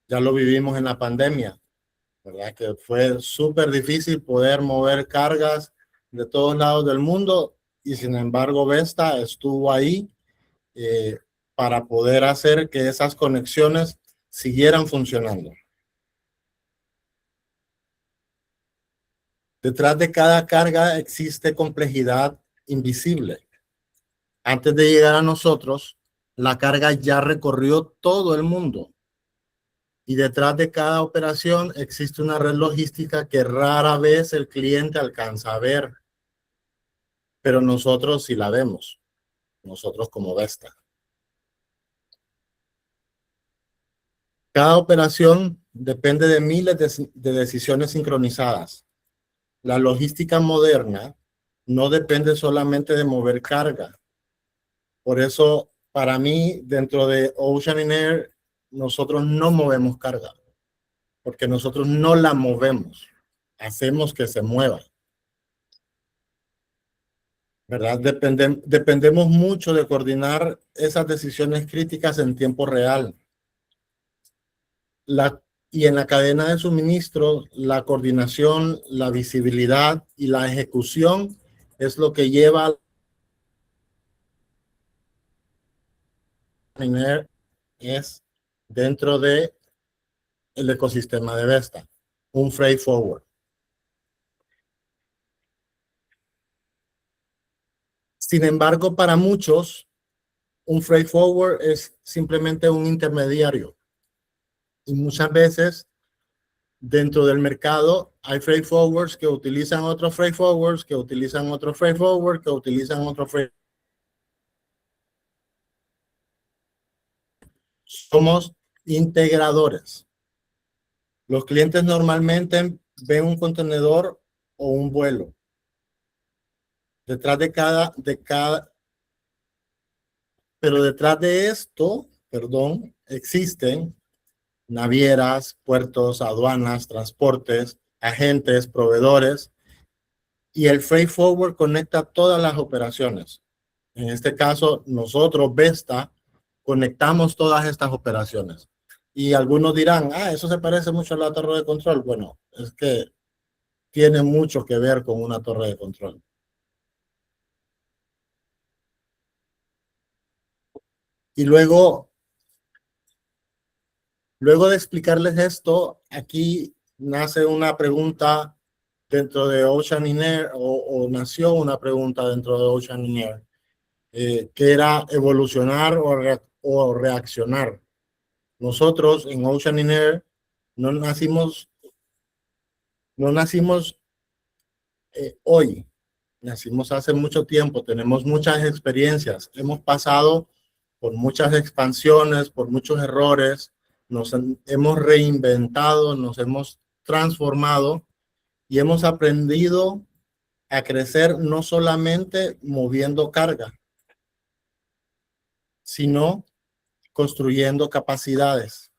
Ya lo vivimos en la pandemia, ¿verdad? Que fue súper difícil poder mover cargas de todos lados del mundo y sin embargo Vesta estuvo ahí para poder hacer que esas conexiones siguieran funcionando. Detrás de cada carga existe complejidad invisible. Antes de llegar a nosotros, la carga ya recorrió todo el mundo. Y detrás de cada operación existe una red logística que rara vez el cliente alcanza a ver. Pero nosotros sí la vemos. Nosotros como Vesta. Cada operación depende de miles de decisiones sincronizadas. La logística moderna no depende solamente de mover carga. Por eso, para mí, dentro de Ocean and Air, nosotros no movemos carga, porque nosotros no la movemos, hacemos que se mueva. ¿Verdad? Dependemos mucho de coordinar esas decisiones críticas en tiempo real. Y en la cadena de suministro, la coordinación, la visibilidad y la ejecución es lo que lleva es dentro de el ecosistema de Vesta, un freight forward. Sin embargo, para muchos, un freight forward es simplemente un intermediario. Y muchas veces, dentro del mercado, hay freight forwards que utilizan otros freight forwards, que utilizan otro freight forward, que utilizan otro freight. Somos integradores. Los clientes normalmente ven un contenedor o un vuelo. Detrás pero detrás de esto, perdón, existen navieras, puertos, aduanas, transportes, agentes, proveedores, y el freight forward conecta todas las operaciones. En este caso, nosotros, Vesta, conectamos todas estas operaciones. Y algunos dirán, eso se parece mucho a la torre de control. Bueno, es que tiene mucho que ver con una torre de control. Y luego de explicarles esto, aquí nace una pregunta dentro de Ocean Air, o nació una pregunta dentro de Ocean Air, que era evolucionar o reaccionar. Nosotros en Ocean Air no nacimos hoy, nacimos hace mucho tiempo, tenemos muchas experiencias, hemos pasado por muchas expansiones, por muchos errores, nos hemos reinventado, nos hemos transformado y hemos aprendido a crecer no solamente moviendo carga, sino construyendo capacidades,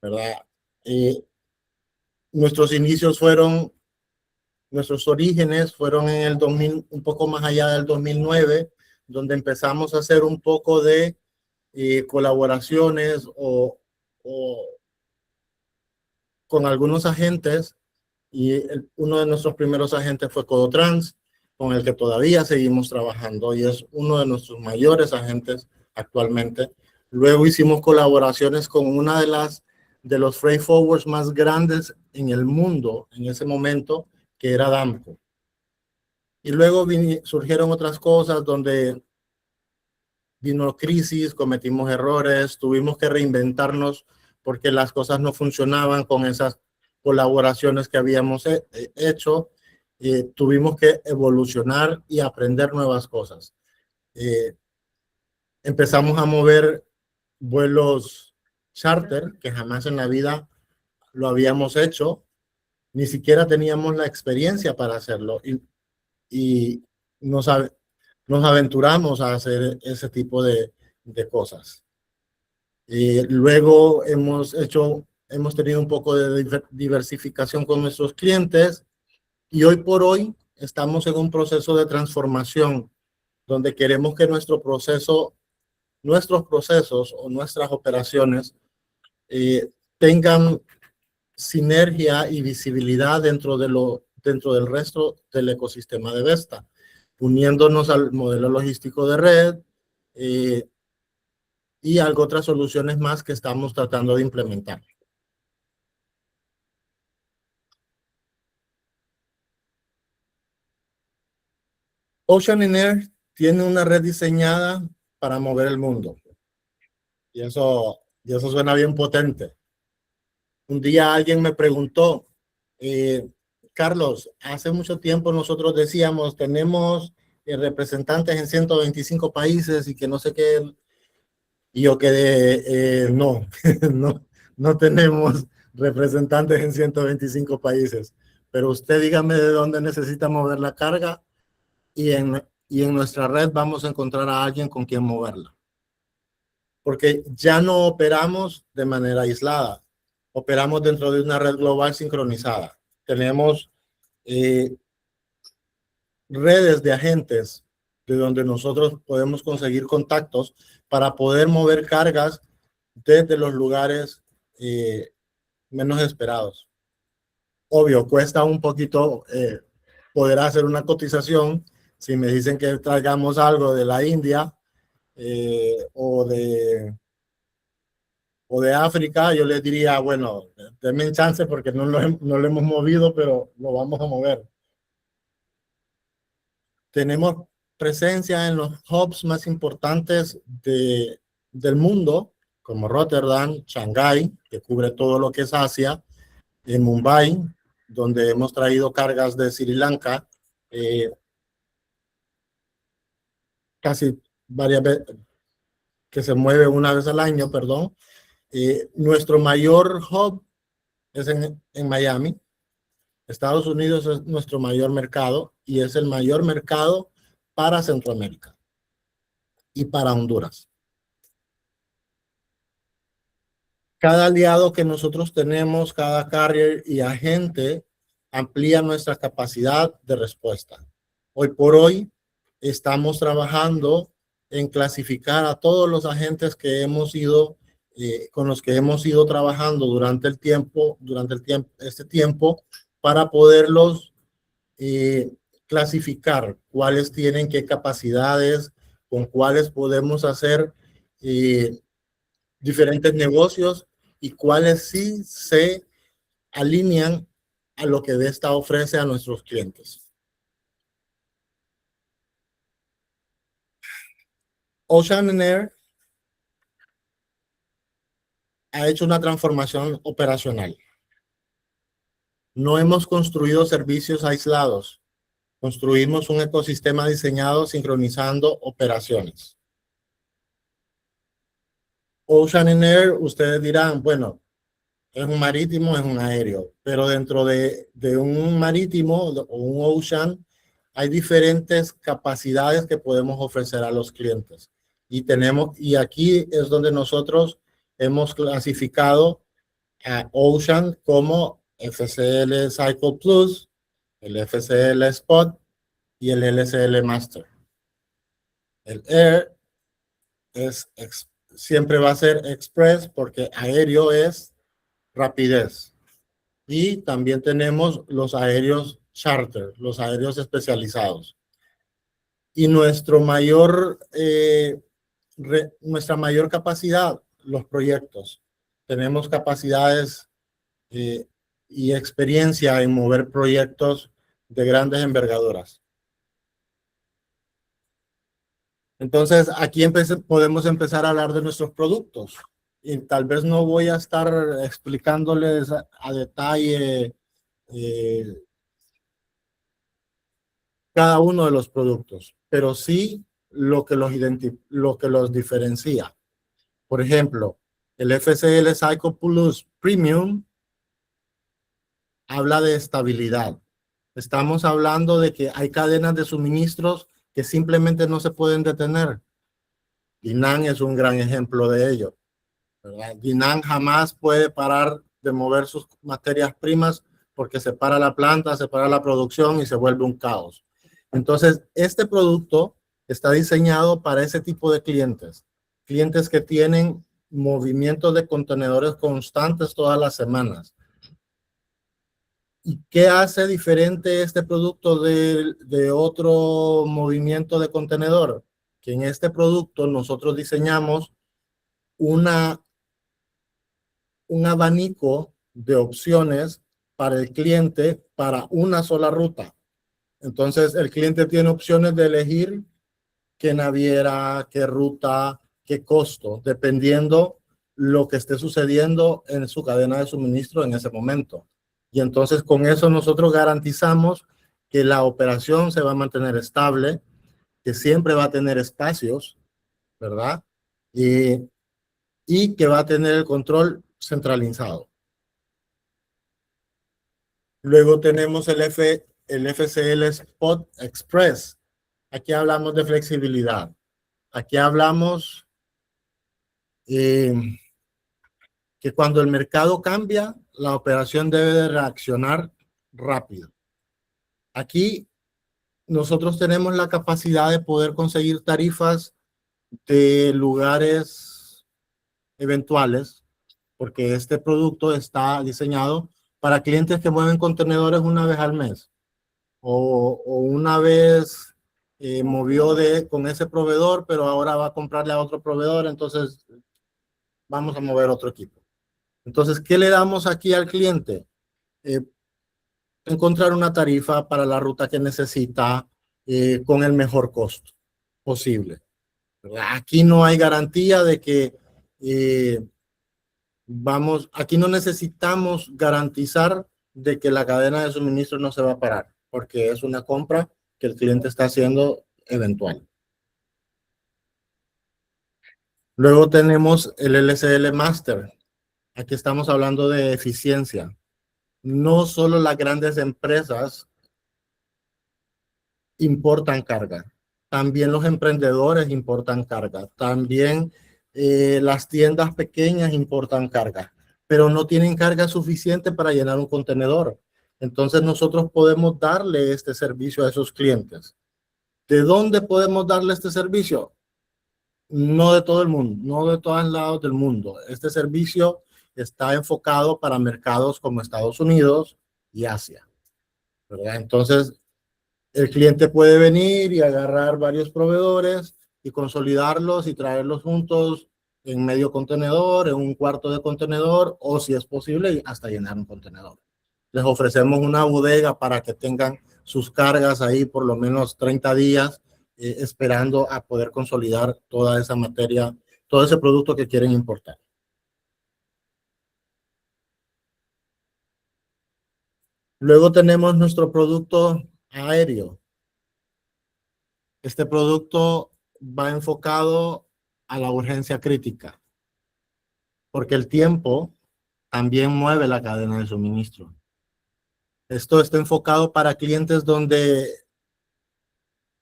¿verdad? Nuestros orígenes fueron en el 2000, un poco más allá del 2009, donde empezamos a hacer un poco de colaboraciones o con algunos agentes, y uno de nuestros primeros agentes fue Codotrans, con el que todavía seguimos trabajando y es uno de nuestros mayores agentes actualmente. Luego hicimos colaboraciones con una de los freight forwards más grandes en el mundo en ese momento, que era Damco. Y luego surgieron otras cosas donde vino crisis, cometimos errores, tuvimos que reinventarnos porque las cosas no funcionaban con esas colaboraciones que habíamos hecho. Tuvimos que evolucionar y aprender nuevas cosas. Empezamos a mover vuelos charter, que jamás en la vida lo habíamos hecho, ni siquiera teníamos la experiencia para hacerlo, y nos aventuramos a hacer ese tipo de cosas. Luego hemos tenido un poco de diversificación con nuestros clientes, y hoy por hoy estamos en un proceso de transformación donde queremos que nuestros procesos o nuestras operaciones tengan sinergia y visibilidad dentro del resto del ecosistema de Vesta, uniéndonos al modelo logístico de red y otras soluciones más que estamos tratando de implementar. Ocean Air tiene una red diseñada para mover el mundo. Y eso suena bien potente. Un día alguien me preguntó, Carlos, hace mucho tiempo nosotros decíamos, tenemos representantes en 125 países y que no sé qué. Y yo quedé, no, no tenemos representantes en 125 países. Pero usted dígame de dónde necesita mover la carga y en nuestra red vamos a encontrar a alguien con quien moverla. Porque ya no operamos de manera aislada, operamos dentro de una red global sincronizada. Tenemos redes de agentes de donde nosotros podemos conseguir contactos para poder mover cargas desde los lugares menos esperados. Obvio, cuesta un poquito poder hacer una cotización. Si me dicen que traigamos algo de la India o de África, yo les diría, bueno, denme chance porque no lo hemos movido, pero lo vamos a mover. Tenemos presencia en los hubs más importantes del mundo, como Rotterdam, Shanghái, que cubre todo lo que es Asia, en Mumbai, donde hemos traído cargas de Sri Lanka, casi varias veces, que se mueve una vez al año, perdón. Nuestro mayor hub es en Miami, Estados Unidos es nuestro mayor mercado y es el mayor mercado para Centroamérica y para Honduras. Cada aliado que nosotros tenemos, cada carrier y agente amplía nuestra capacidad de respuesta. Hoy por hoy estamos trabajando en clasificar a todos los agentes que hemos ido, con los que hemos ido trabajando durante este tiempo, para poderlos clasificar cuáles tienen qué capacidades, con cuáles podemos hacer diferentes negocios y cuáles sí se alinean a lo que Vesta ofrece a nuestros clientes. Ocean Air ha hecho una transformación operacional. No hemos construido servicios aislados. Construimos un ecosistema diseñado sincronizando operaciones. Ocean Air, ustedes dirán, bueno, es un marítimo, es un aéreo, pero dentro de un marítimo o un ocean hay diferentes capacidades que podemos ofrecer a los clientes. Y aquí es donde nosotros hemos clasificado a Ocean como FCL Cycle Plus, el FCL Spot y el LCL Master. El Air siempre va a ser Express porque aéreo es rapidez. Y también tenemos los aéreos charter, los aéreos especializados. Y nuestra mayor capacidad, los proyectos. Tenemos capacidades y experiencia en mover proyectos de grandes envergaduras. Entonces, aquí podemos empezar a hablar de nuestros productos. Y tal vez no voy a estar explicándoles a detalle cada uno de los productos, pero sí lo que los diferencia. Por ejemplo, el FCL Cycle Plus Premium habla de estabilidad. Estamos hablando de que hay cadenas de suministros que simplemente no se pueden detener. Dinan es un gran ejemplo de ello. Dinan jamás puede parar de mover sus materias primas porque se para la planta, se para la producción y se vuelve un caos. Entonces, este producto está diseñado para ese tipo de clientes. Clientes que tienen movimientos de contenedores constantes todas las semanas. ¿Y qué hace diferente este producto de otro movimiento de contenedor? Que en este producto nosotros diseñamos un abanico de opciones para el cliente para una sola ruta. Entonces, el cliente tiene opciones de elegir qué naviera, qué ruta, qué costo, dependiendo lo que esté sucediendo en su cadena de suministro en ese momento. Y entonces, con eso nosotros garantizamos que la operación se va a mantener estable, que siempre va a tener espacios, ¿verdad? Y que va a tener el control centralizado. Luego tenemos el FCL Spot Express. Aquí hablamos de flexibilidad. Aquí hablamos que cuando el mercado cambia, la operación debe de reaccionar rápido. Aquí nosotros tenemos la capacidad de poder conseguir tarifas de lugares eventuales, porque este producto está diseñado para clientes que mueven contenedores una vez al mes o una vez movió con ese proveedor, pero ahora va a comprarle a otro proveedor, entonces vamos a mover otro equipo. Entonces, ¿qué le damos aquí al cliente? Encontrar una tarifa para la ruta que necesita con el mejor costo posible. Aquí no hay garantía de que aquí no necesitamos garantizar de que la cadena de suministro no se va a parar, porque es una compra que el cliente está haciendo eventual. Luego tenemos el LCL Master. Aquí estamos hablando de eficiencia. no solo las grandes empresas importan carga, también los emprendedores importan carga, también las tiendas pequeñas importan carga, pero no tienen carga suficiente para llenar un contenedor. Entonces nosotros podemos darle este servicio a esos clientes. ¿De dónde podemos darle este servicio? No de todo el mundo, no de todos lados del mundo. Este servicio está enfocado para mercados como Estados Unidos y Asia, ¿verdad? Entonces, el cliente puede venir y agarrar varios proveedores y consolidarlos y traerlos juntos en medio contenedor, en un cuarto de contenedor, o si es posible, hasta llenar un contenedor. Les ofrecemos una bodega para que tengan sus cargas ahí por lo menos 30 días, esperando a poder consolidar toda esa materia, todo ese producto que quieren importar. Luego tenemos nuestro producto aéreo. Este producto va enfocado a la urgencia crítica, porque el tiempo también mueve la cadena de suministro. Esto está enfocado para clientes donde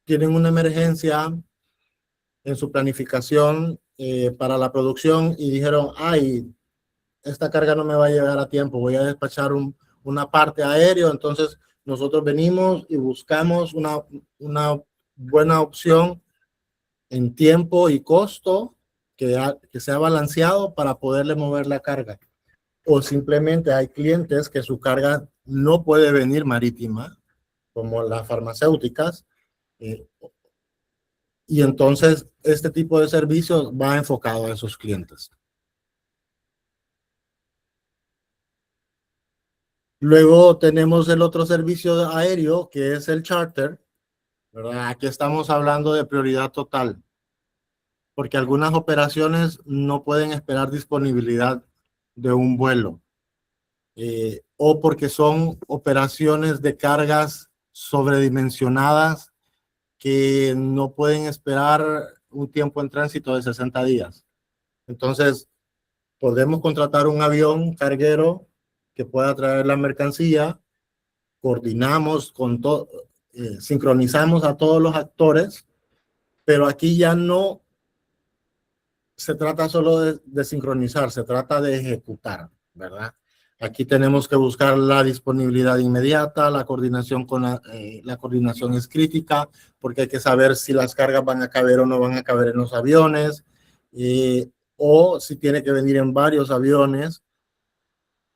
tienen una emergencia en su planificación para la producción y dijeron, ay, esta carga no me va a llegar a tiempo, voy a despachar una parte aéreo. Entonces nosotros venimos y buscamos una buena opción en tiempo y costo que sea balanceado para poderle mover la carga. O simplemente hay clientes que su carga no puede venir marítima, como las farmacéuticas, y entonces este tipo de servicios va enfocado a esos clientes. Luego tenemos el otro servicio aéreo, que es el charter, ¿verdad? Aquí estamos hablando de prioridad total, porque algunas operaciones no pueden esperar disponibilidad de un vuelo, o porque son operaciones de cargas sobredimensionadas que no pueden esperar un tiempo en tránsito de 60 días. Entonces, podemos contratar un avión carguero que pueda traer la mercancía, coordinamos con todo, sincronizamos a todos los actores, pero aquí ya no se trata solo de sincronizar, se trata de ejecutar, ¿verdad? Aquí tenemos que buscar la disponibilidad inmediata, la coordinación la coordinación es crítica, porque hay que saber si las cargas van a caber o no van a caber en los aviones, o si tiene que venir en varios aviones,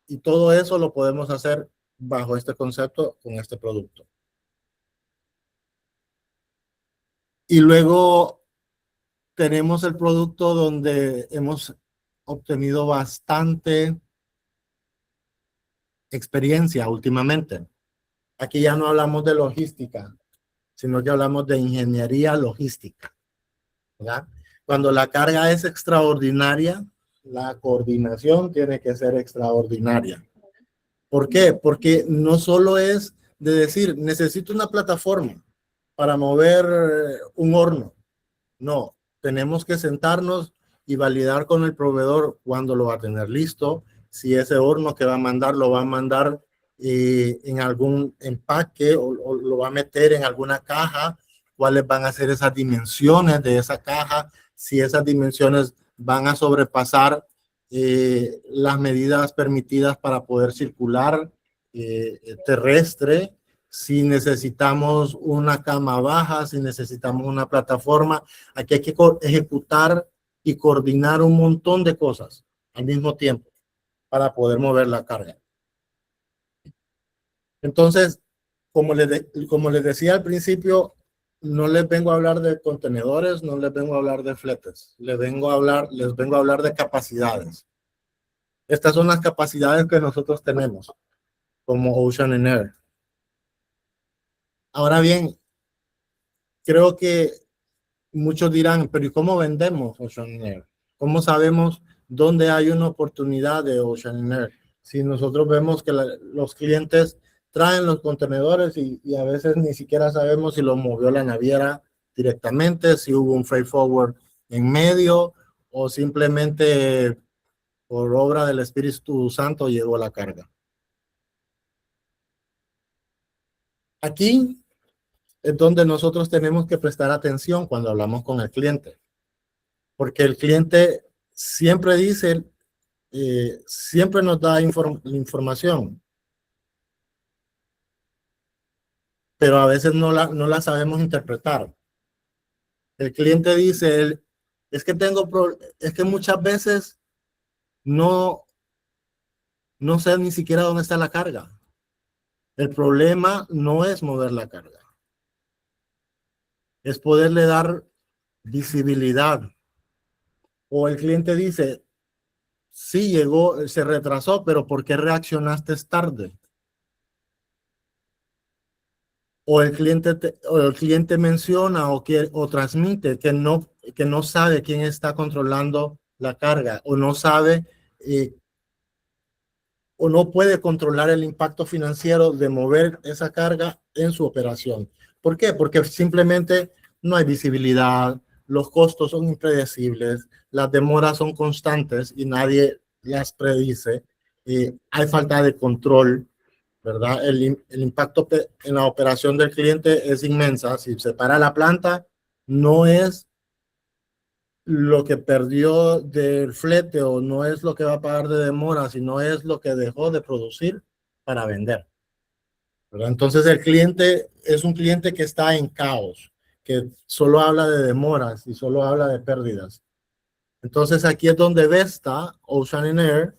y todo eso lo podemos hacer bajo este concepto con este producto. Y luego tenemos el producto donde hemos obtenido bastante experiencia últimamente. Aquí ya no hablamos de logística, sino que hablamos de ingeniería logística, ¿verdad? Cuando la carga es extraordinaria, la coordinación tiene que ser extraordinaria. ¿Por qué? Porque no solo es de decir, necesito una plataforma para mover un horno. No, tenemos que sentarnos y validar con el proveedor cuándo lo va a tener listo, si ese horno que va a mandar lo va a mandar en algún empaque o lo va a meter en alguna caja, cuáles van a ser esas dimensiones de esa caja, si esas dimensiones van a sobrepasar las medidas permitidas para poder circular terrestre, si necesitamos una cama baja, si necesitamos una plataforma. Aquí hay que ejecutar y coordinar un montón de cosas al mismo tiempo para poder mover la carga. Entonces, como les decía al principio, no les vengo a hablar de contenedores, no les vengo a hablar de fletes, les vengo a hablar de capacidades. Estas son las capacidades que nosotros tenemos como Ocean and Air. Ahora bien, creo que muchos dirán, pero ¿y cómo vendemos Ocean and Air? ¿Cómo sabemos dónde hay una oportunidad de Ocean and Air? Si nosotros vemos que los clientes traen los contenedores y a veces ni siquiera sabemos si lo movió la naviera directamente, si hubo un freight forward en medio o simplemente por obra del Espíritu Santo llegó la carga. Aquí es donde nosotros tenemos que prestar atención cuando hablamos con el cliente, porque el cliente siempre dice, siempre nos da información, pero a veces no la sabemos interpretar. El cliente dice, es que muchas veces no sé ni siquiera dónde está la carga. El problema no es mover la carga, es poderle dar visibilidad. O el cliente dice, sí llegó, se retrasó, pero ¿por qué reaccionaste tarde? O el cliente menciona o transmite que no sabe quién está controlando la carga, o no sabe o no puede controlar el impacto financiero de mover esa carga en su operación. ¿Por qué? Porque simplemente no hay visibilidad, los costos son impredecibles, las demoras son constantes y nadie las predice, hay falta de control, ¿verdad? El impacto en la operación del cliente es inmensa. Si se para la planta, no es lo que perdió del flete o no es lo que va a pagar de demora, sino es lo que dejó de producir para vender, ¿verdad? Entonces el cliente es un cliente que está en caos, que solo habla de demoras y solo habla de pérdidas. Entonces aquí es donde Vesta, Ocean Air,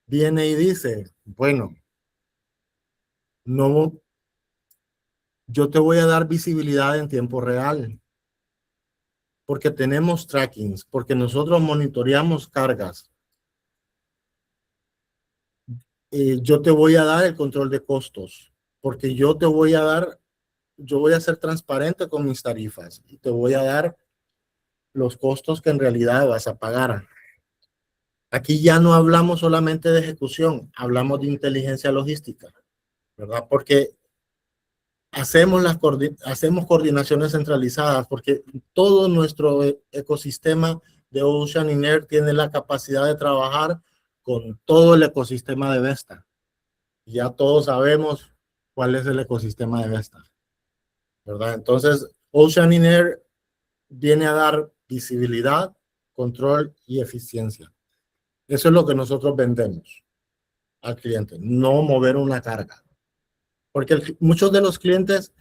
viene y dice, bueno, no, yo te voy a dar visibilidad en tiempo real, porque tenemos trackings, porque nosotros monitoreamos cargas. Yo te voy a dar el control de costos, porque yo voy a ser transparente con mis tarifas y te voy a dar los costos que en realidad vas a pagar. Aquí ya no hablamos solamente de ejecución, hablamos de inteligencia logística, ¿verdad? Porque hacemos coordinaciones centralizadas, porque todo nuestro ecosistema de Ocean Air tiene la capacidad de trabajar con todo el ecosistema de Vesta. Ya todos sabemos cuál es el ecosistema de Vesta, ¿verdad? Entonces, Ocean Air viene a dar visibilidad, control y eficiencia. Eso es lo que nosotros vendemos al cliente, no mover una carga. Porque muchos de los clientes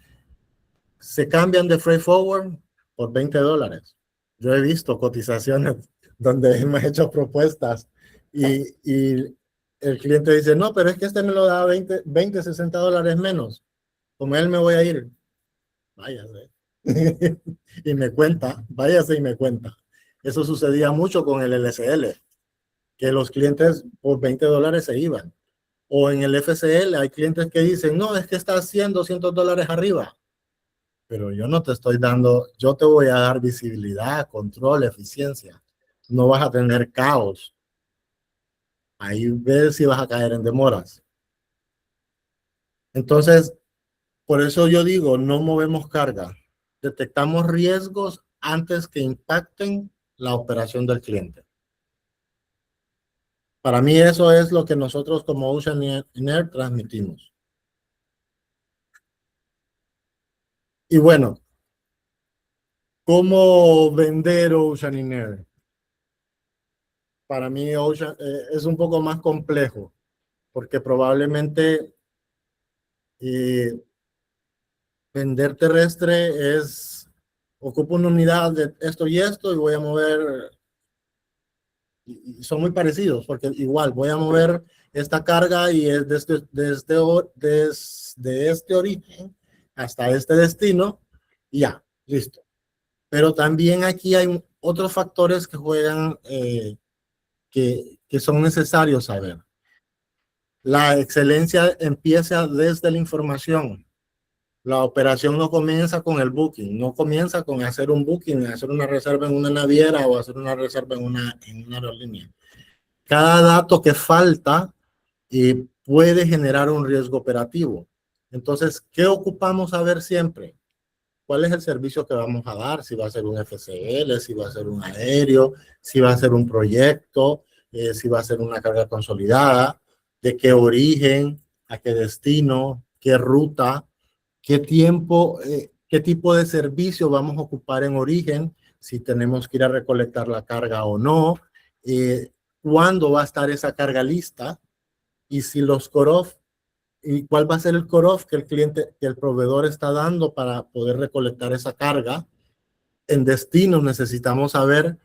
se cambian de freight forward por $20. Yo he visto cotizaciones donde hemos hecho propuestas y el cliente dice, no, pero es que este me lo da $60 menos. Con él me voy a ir. Váyase. Y me cuenta, váyase y me cuenta. Eso sucedía mucho con el LSL, que los clientes por $20 se iban. O en el FCL hay clientes que dicen, no, es que está $100-200 arriba. Pero yo no te estoy dando, yo te voy a dar visibilidad, control, eficiencia. No vas a tener caos. Ahí ves si vas a caer en demoras. Entonces, por eso yo digo, no movemos carga. Detectamos riesgos antes que impacten la operación del cliente. Para mí eso es lo que nosotros como Ocean Air transmitimos. Y bueno, ¿cómo vender Ocean Air? Para mí es un poco más complejo, porque probablemente vender terrestre ocupo una unidad de esto y esto y voy a mover, y son muy parecidos, porque igual voy a mover esta carga y es desde este origen hasta este destino y ya, listo. Pero también aquí hay otros factores que juegan, que son necesarios saber. La excelencia empieza desde la información. La operación no comienza con el booking, no comienza con hacer un booking, hacer una reserva en una naviera o hacer una reserva en una aerolínea. Cada dato que falta puede generar un riesgo operativo. Entonces, ¿qué ocupamos saber siempre? ¿Cuál es el servicio que vamos a dar? Si va a ser un FCL, si va a ser un aéreo, si va a ser un proyecto, si va a ser una carga consolidada, de qué origen, a qué destino, qué ruta. qué tiempo, qué tipo de servicio vamos a ocupar en origen, si tenemos que ir a recolectar la carga o no, cuándo va a estar esa carga lista, y si los cut-off, y cuál va a ser el cut-off que el proveedor está dando para poder recolectar esa carga. En destino necesitamos saber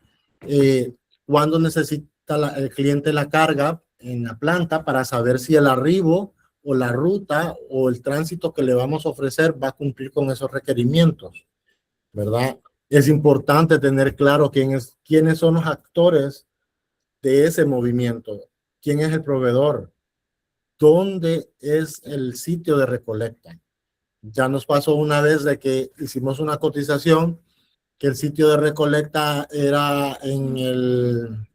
cuándo necesita el cliente la carga en la planta para saber si el arribo o la ruta o el tránsito que le vamos a ofrecer va a cumplir con esos requerimientos, ¿verdad? Es importante tener claro quiénes son los actores de ese movimiento, quién es el proveedor, dónde es el sitio de recolecta. Ya nos pasó una vez de que hicimos una cotización que el sitio de recolecta era en el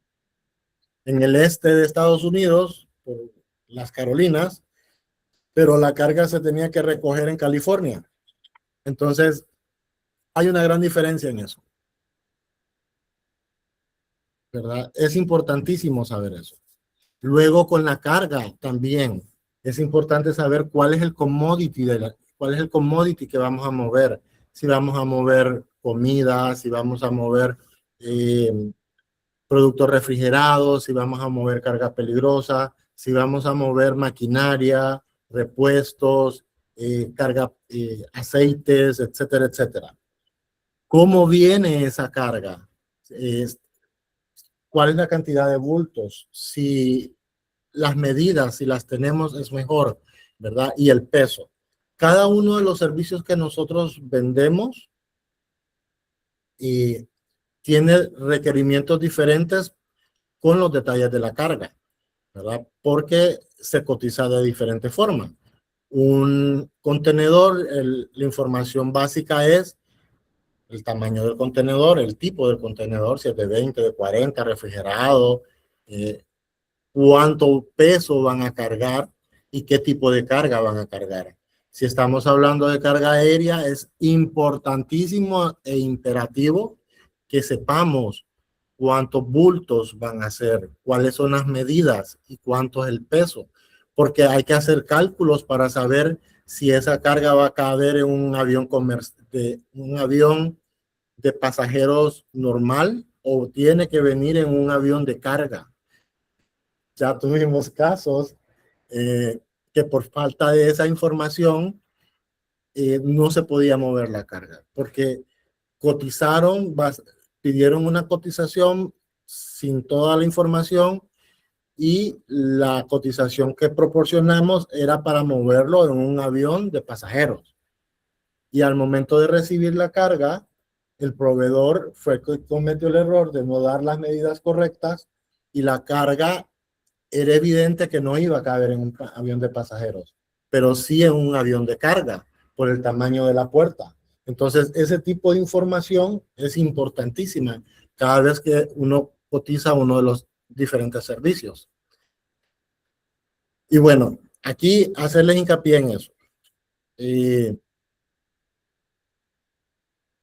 este de Estados Unidos, por las Carolinas, pero la carga se tenía que recoger en California. Entonces, hay una gran diferencia en eso, ¿verdad? Es importantísimo saber eso. Luego, con la carga también es importante saber cuál es el commodity que vamos a mover. Si vamos a mover comida, si vamos a mover productos refrigerados, si vamos a mover carga peligrosa, si vamos a mover maquinaria, repuestos, aceites, etcétera, etcétera. ¿Cómo viene esa carga? ¿Cuál es la cantidad de bultos? Si las medidas, si las tenemos, es mejor, ¿verdad? Y el peso. Cada uno de los servicios que nosotros vendemos tiene requerimientos diferentes con los detalles de la carga, ¿verdad? Porque se cotiza de diferente forma. Un contenedor, la información básica es el tamaño del contenedor, el tipo del contenedor, si es de 20, de 40, refrigerado, cuánto peso van a cargar y qué tipo de carga van a cargar. Si estamos hablando de carga aérea, es importantísimo e imperativo que sepamos cuántos bultos van a ser, cuáles son las medidas y cuánto es el peso, porque hay que hacer cálculos para saber si esa carga va a caber en un avión de pasajeros normal o tiene que venir en un avión de carga. Ya tuvimos casos que por falta de esa información no se podía mover la carga, porque pidieron una cotización sin toda la información y la cotización que proporcionamos era para moverlo en un avión de pasajeros. Y al momento de recibir la carga, el proveedor fue que cometió el error de no dar las medidas correctas y la carga era evidente que no iba a caber en un avión de pasajeros, pero sí en un avión de carga por el tamaño de la puerta. Entonces, ese tipo de información es importantísima cada vez que uno cotiza uno de los diferentes servicios. Y bueno, aquí hacerles hincapié en eso.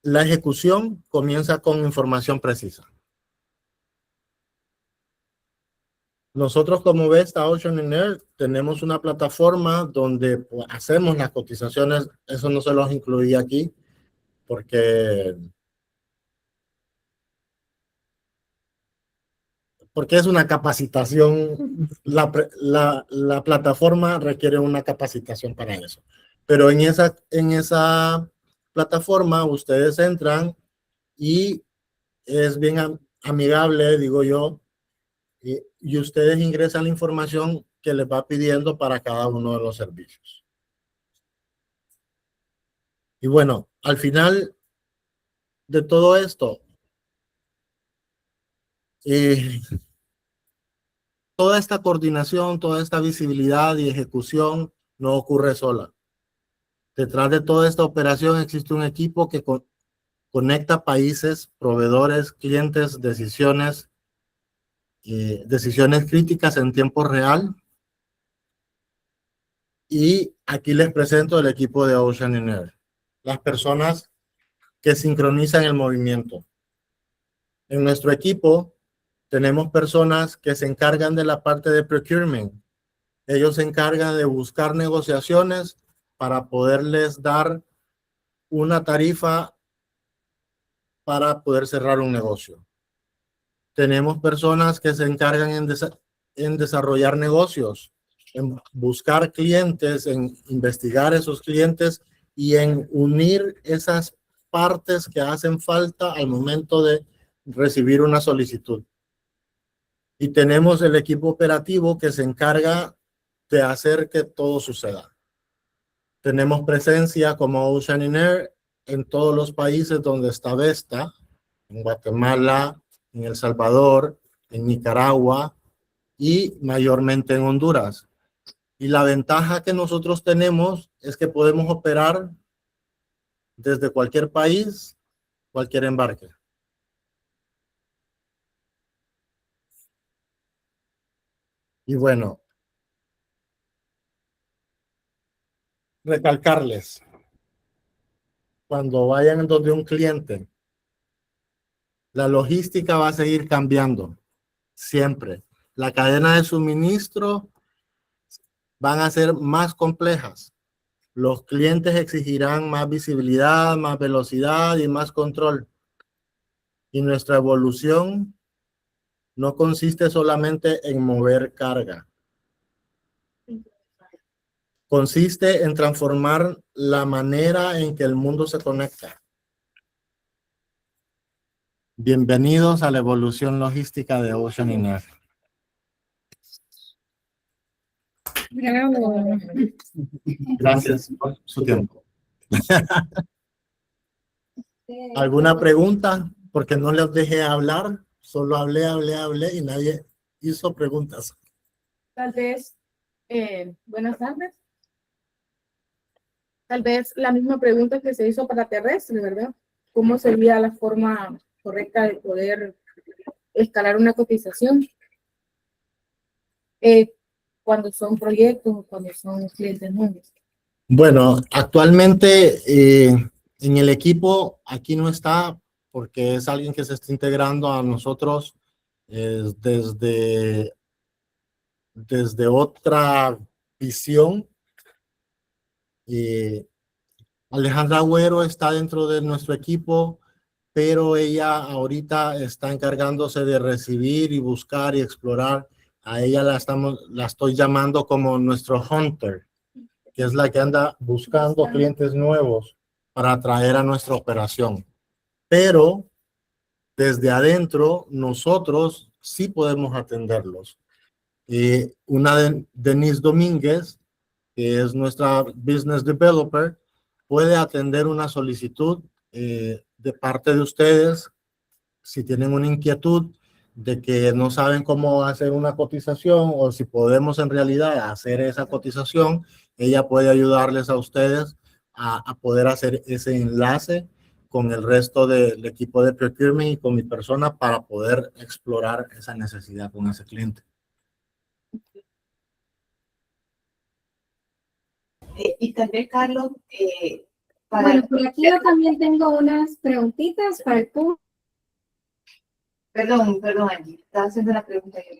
La ejecución comienza con información precisa. Nosotros como Vesta Ocean and Air tenemos una plataforma donde hacemos las cotizaciones. Eso no se los incluí aquí porque es una capacitación. La plataforma requiere una capacitación para eso. Pero en esa plataforma ustedes entran y es bien amigable, digo yo, y ustedes ingresan la información que les va pidiendo para cada uno de los servicios. Y bueno, al final de todo esto, toda esta coordinación, toda esta visibilidad y ejecución no ocurre sola. Detrás de toda esta operación existe un equipo que conecta países, proveedores, clientes, decisiones críticas en tiempo real. Y aquí les presento el equipo de Ocean and Air, las personas que sincronizan el movimiento. En nuestro equipo tenemos personas que se encargan de la parte de procurement. Ellos se encargan de buscar negociaciones para poderles dar una tarifa para poder cerrar un negocio. Tenemos personas que se encargan en desarrollar negocios, en buscar clientes, en investigar esos clientes y en unir esas partes que hacen falta al momento de recibir una solicitud. Y tenemos el equipo operativo que se encarga de hacer que todo suceda. Tenemos presencia como Ocean Air en todos los países donde está Vesta, en Guatemala, en El Salvador, en Nicaragua y mayormente en Honduras. Y la ventaja que nosotros tenemos es que podemos operar desde cualquier país, cualquier embarque. Y bueno, recalcarles, cuando vayan donde un cliente, la logística va a seguir cambiando, siempre. La cadena de suministro van a ser más complejas. Los clientes exigirán más visibilidad, más velocidad y más control. Y nuestra evolución no consiste solamente en mover carga. Consiste en transformar la manera en que el mundo se conecta. Bienvenidos a la evolución logística de Ocean Air. Bravo. Gracias por su tiempo. ¿Alguna pregunta? Porque no les dejé hablar, solo hablé y nadie hizo preguntas. Tal vez, buenas tardes. Tal vez la misma pregunta que se hizo para terrestre, ¿verdad? ¿Cómo sería la forma correcta de poder escalar una cotización? Cuando son proyectos, cuando son clientes nuevos. Bueno, actualmente en el equipo aquí no está porque es alguien que se está integrando a nosotros desde otra visión. Alejandra Agüero está dentro de nuestro equipo, pero ella ahorita está encargándose de recibir y buscar y explorar. A ella la estoy llamando como nuestro hunter, que es la que anda buscando clientes nuevos para atraer a nuestra operación. Pero desde adentro nosotros sí podemos atenderlos. Una de Denise Domínguez, que es nuestra business developer, puede atender una solicitud de parte de ustedes si tienen una inquietud de que no saben cómo hacer una cotización o si podemos en realidad hacer esa cotización. Ella puede ayudarles a ustedes a poder hacer ese enlace con el resto del equipo de procurement y con mi persona para poder explorar esa necesidad con ese cliente. Y tal vez, Carlos, Bueno, por aquí yo también tengo unas preguntitas para el público. Perdón, Angie, estaba haciendo la pregunta yo.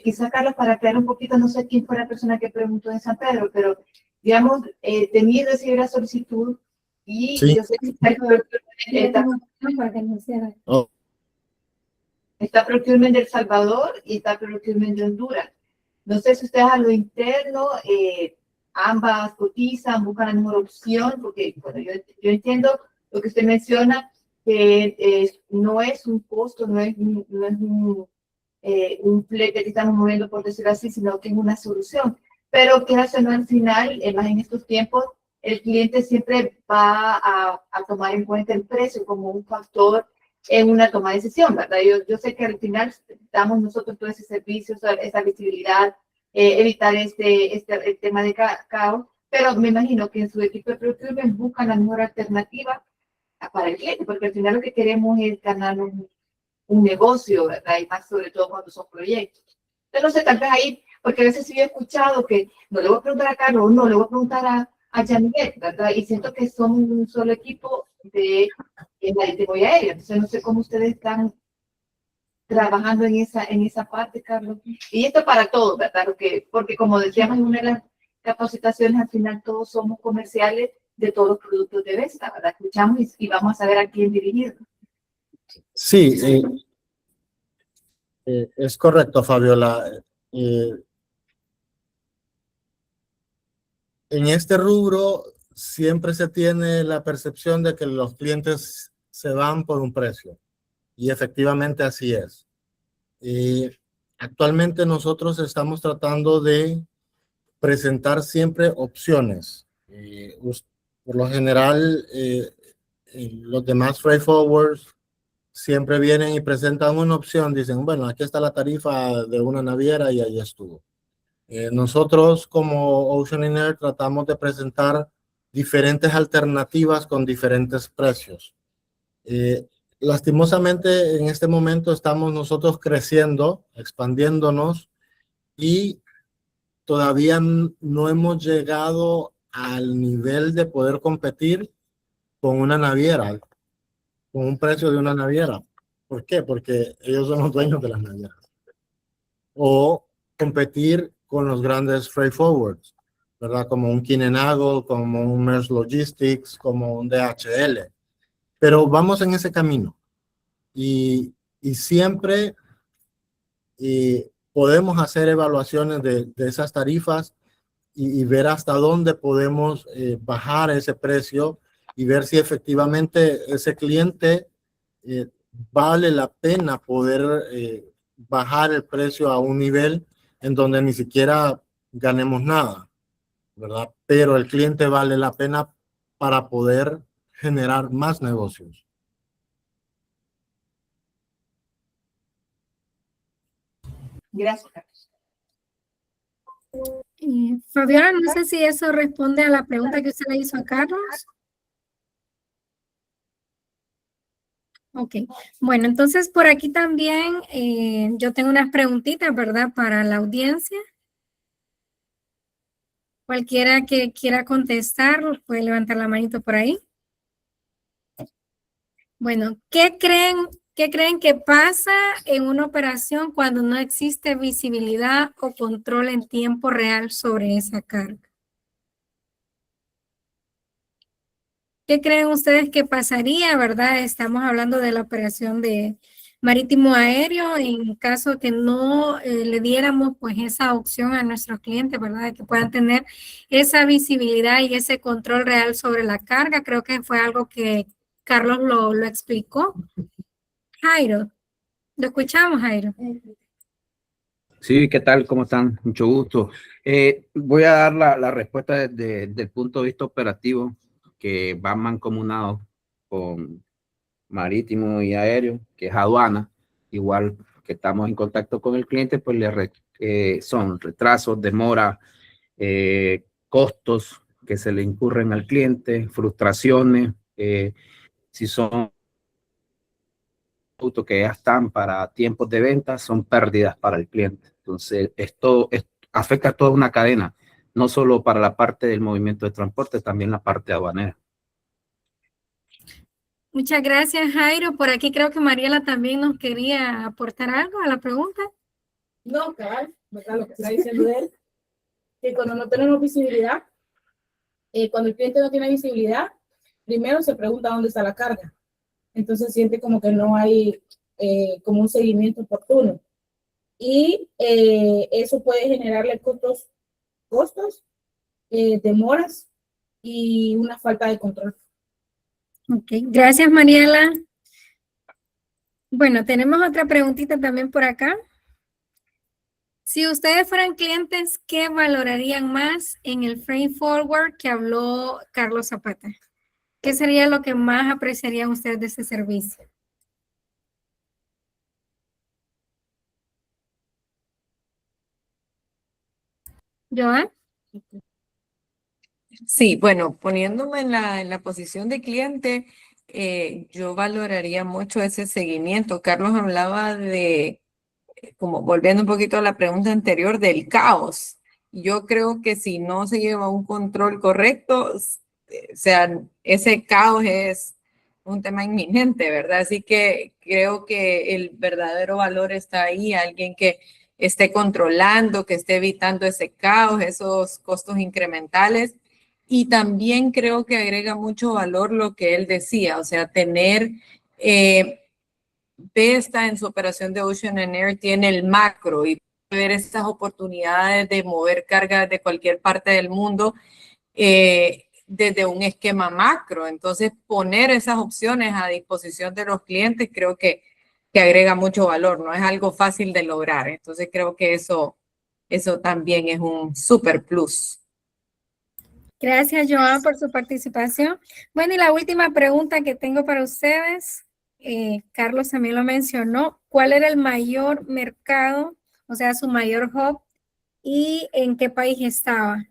Quizá, Carlos, para aclarar un poquito, no sé quién fue la persona que preguntó en San Pedro, pero, digamos, tenía que recibir la solicitud y sí. Yo sé que está procurement de El Salvador y está procurement de Honduras. No sé si ustedes a lo interno, ambas cotizan, buscan la mejor opción, porque bueno, yo entiendo lo que usted menciona, que no es un costo, no es un flete que estamos moviendo, por decirlo así, sino que es una solución. Pero que al final, más en estos tiempos, el cliente siempre va a tomar en cuenta el precio como un factor en una toma de decisión, ¿verdad? Yo sé que al final damos nosotros todo ese servicio, esa visibilidad, evitar el tema de caos, pero me imagino que en su equipo de procurement buscan la mejor alternativa para el cliente, porque al final lo que queremos es ganar un negocio, ¿verdad? Y más sobre todo cuando son proyectos. Entonces, no sé, tal vez ahí, porque a veces sí he escuchado que no le voy a preguntar a Carlos, no, le voy a preguntar a Janet, ¿verdad? Y siento que son un solo equipo de marítimo y aéreo. Entonces, no sé cómo ustedes están trabajando en esa parte, Carlos. Y esto para todos, ¿verdad? Porque como decíamos en una de las capacitaciones, al final todos somos comerciales de todos los productos de Vesta, ¿verdad? Escuchamos y vamos a saber a quién dirigirnos. Sí, es correcto, Fabiola. En este rubro siempre se tiene la percepción de que los clientes se van por un precio y efectivamente así es. Actualmente nosotros estamos tratando de presentar siempre opciones. Por lo general, los demás freight forwarders siempre vienen y presentan una opción, dicen, bueno, aquí está la tarifa de una naviera y ahí estuvo. Nosotros como Ocean and Air tratamos de presentar diferentes alternativas con diferentes precios. Lastimosamente en este momento estamos nosotros creciendo, expandiéndonos y todavía no hemos llegado al nivel de poder competir con una naviera, con un precio de una naviera. ¿Por qué? Porque ellos son los dueños de las navieras. O competir con los grandes freight forwards, ¿verdad? Como un Kinenagel, como un Maersk Logistics, como un DHL. Pero vamos en ese camino. Y siempre podemos hacer evaluaciones de esas tarifas y ver hasta dónde podemos bajar ese precio y ver si efectivamente ese cliente vale la pena poder bajar el precio a un nivel en donde ni siquiera ganemos nada, ¿verdad? Pero el cliente vale la pena para poder generar más negocios. Gracias, Carlos. Fabiola, no sé si eso responde a la pregunta que usted le hizo a Carlos. Ok, bueno, entonces por aquí también yo tengo unas preguntitas, ¿verdad? Para la audiencia. Cualquiera que quiera contestar, puede levantar la manito por ahí. Bueno, ¿qué creen que pasa en una operación cuando no existe visibilidad o control en tiempo real sobre esa carga? ¿Qué creen ustedes que pasaría, verdad? Estamos hablando de la operación de marítimo aéreo en caso que no le diéramos pues esa opción a nuestros clientes, ¿verdad? De que puedan tener esa visibilidad y ese control real sobre la carga. Creo que fue algo que Carlos lo explicó. Jairo, ¿lo escuchamos, Jairo? Sí, ¿qué tal? ¿Cómo están? Mucho gusto. Voy a dar la respuesta desde el punto de vista operativo, que va mancomunado con marítimo y aéreo, que es aduana. Igual que estamos en contacto con el cliente, pues son retrasos, demora, costos que se le incurren al cliente, frustraciones, si son productos que ya están para tiempos de venta, son pérdidas para el cliente. Entonces, esto afecta a toda una cadena, no solo para la parte del movimiento de transporte, también la parte aduanera. Muchas gracias, Jairo. Por aquí creo que Mariela también nos quería aportar algo a la pregunta. No, cabal, ¿verdad? Lo que está diciendo él, que cuando no tenemos visibilidad, cuando el cliente no tiene visibilidad, primero se pregunta dónde está la carga. Entonces siente como que no hay como un seguimiento oportuno. Y eso puede generarle costos, demoras y una falta de control. Ok, gracias, Mariela. Bueno, tenemos otra preguntita también por acá. Si ustedes fueran clientes, ¿qué valorarían más en el freight forward que habló Carlos Zapata? ¿Qué sería lo que más apreciarían ustedes de ese servicio? ¿Joan? Sí, bueno, poniéndome en la posición de cliente, yo valoraría mucho ese seguimiento. Carlos hablaba de, como volviendo un poquito a la pregunta anterior, del caos. Yo creo que si no se lleva un control correcto, o sea, ese caos es un tema inminente, ¿verdad? Así que creo que el verdadero valor está ahí, alguien que esté controlando, que esté evitando ese caos, esos costos incrementales. Y también creo que agrega mucho valor lo que él decía, o sea, tener, Vesta en su operación de Ocean and Air tiene el macro y ver estas oportunidades de mover cargas de cualquier parte del mundo desde un esquema macro. Entonces, poner esas opciones a disposición de los clientes creo que agrega mucho valor, no es algo fácil de lograr. Entonces, creo que eso también es un super plus. Gracias, Joan, por su participación. Bueno, y la última pregunta que tengo para ustedes, Carlos también lo mencionó, ¿cuál era el mayor mercado, o sea, su mayor hub, y en qué país estaba?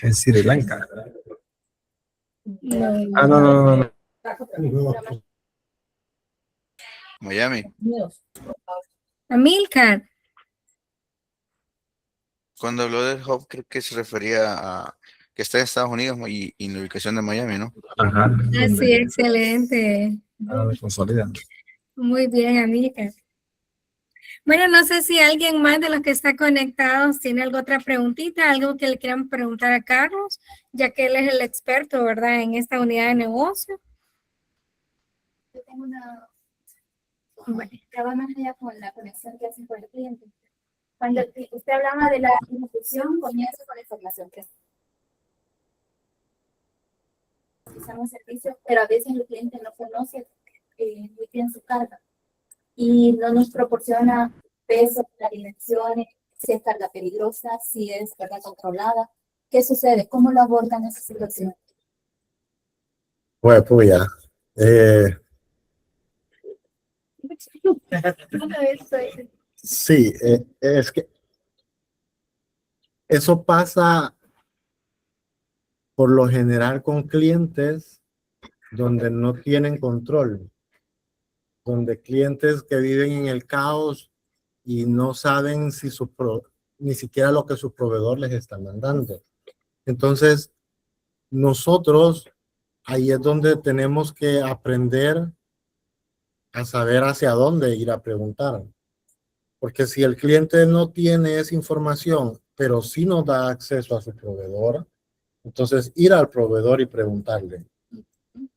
En Sri Lanka. No. No. Miami. Amílcar. Cuando habló del hub, creo que se refería a que está en Estados Unidos y en la ubicación de Miami, ¿no? Ajá. Sí, excelente. Consolidando. Muy bien, Amílcar. Bueno, no sé si alguien más de los que está conectados tiene alguna otra preguntita, algo que le quieran preguntar a Carlos, ya que él es el experto, ¿verdad?, en esta unidad de negocio. Yo tengo una... Bueno. Ya va más allá con la conexión que hacen con el cliente. Cuando usted hablaba de la ejecución, comienza con la información que utilizamos servicios, pero a veces el cliente no conoce muy bien su carga y no nos proporciona peso, las dimensiones, si es carga peligrosa, si es carga controlada. ¿Qué sucede? ¿Cómo lo abordan esa situación? Pues ya. Sí, es que eso pasa por lo general con clientes donde no tienen control, donde clientes que viven en el caos y no saben si ni siquiera lo que su proveedor les está mandando. Entonces, nosotros ahí es donde tenemos que aprender a saber hacia dónde ir a preguntar. Porque si el cliente no tiene esa información, pero sí nos da acceso a su proveedor, entonces ir al proveedor y preguntarle,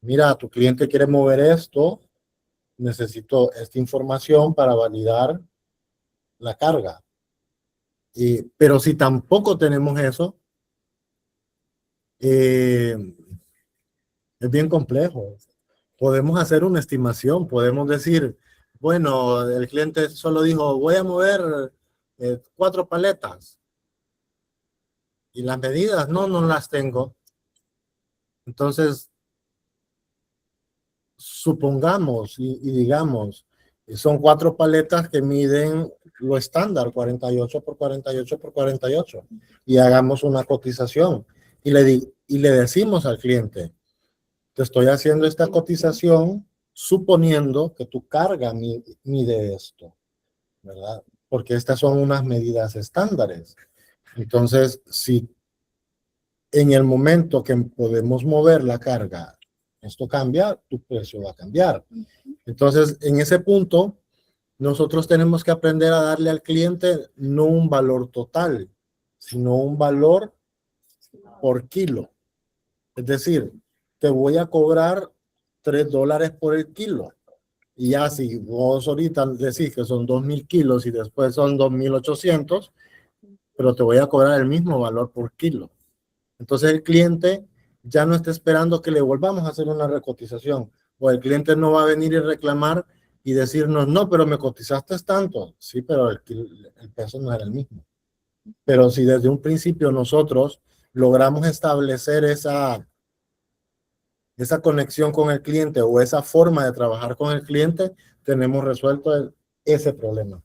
mira, tu cliente quiere mover esto, necesito esta información para validar la carga. Pero si tampoco tenemos eso, es bien complejo. Podemos hacer una estimación, podemos decir, bueno, el cliente solo dijo, voy a mover 4 paletas. Y las medidas, no las tengo. Entonces, supongamos y digamos, son 4 paletas que miden lo estándar, 48 por 48 por 48. Y hagamos una cotización. Y le decimos al cliente, te estoy haciendo esta cotización suponiendo que tu carga mide esto, ¿verdad? Porque estas son unas medidas estándares. Entonces, si en el momento que podemos mover la carga, esto cambia, tu precio va a cambiar. Entonces, en ese punto, nosotros tenemos que aprender a darle al cliente no un valor total, sino un valor por kilo. Es decir, te voy a cobrar $3 por el kilo. Y ya si vos ahorita decís que son 2,000 kilos y después son 2,800, pero te voy a cobrar el mismo valor por kilo. Entonces el cliente ya no está esperando que le volvamos a hacer una recotización. O el cliente no va a venir y reclamar y decirnos, no, pero me cotizaste tanto. Sí, pero el peso no era el mismo. Pero si desde un principio nosotros logramos establecer esa conexión con el cliente o esa forma de trabajar con el cliente, tenemos resuelto ese problema.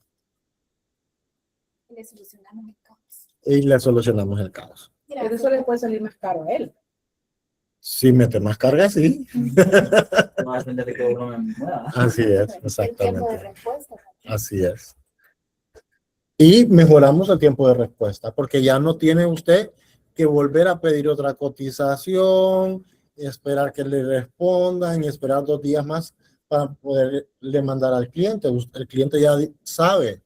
Y le solucionamos el caos. Y le solucionamos el caos. Pero eso le puede salir más caro a él. Si mete más carga, sí. Así es, exactamente. El tiempo de respuesta. Así es. Y mejoramos el tiempo de respuesta, porque ya no tiene usted que volver a pedir otra cotización, esperar que le respondan y esperar 2 días más para poderle mandar al cliente. El cliente ya sabe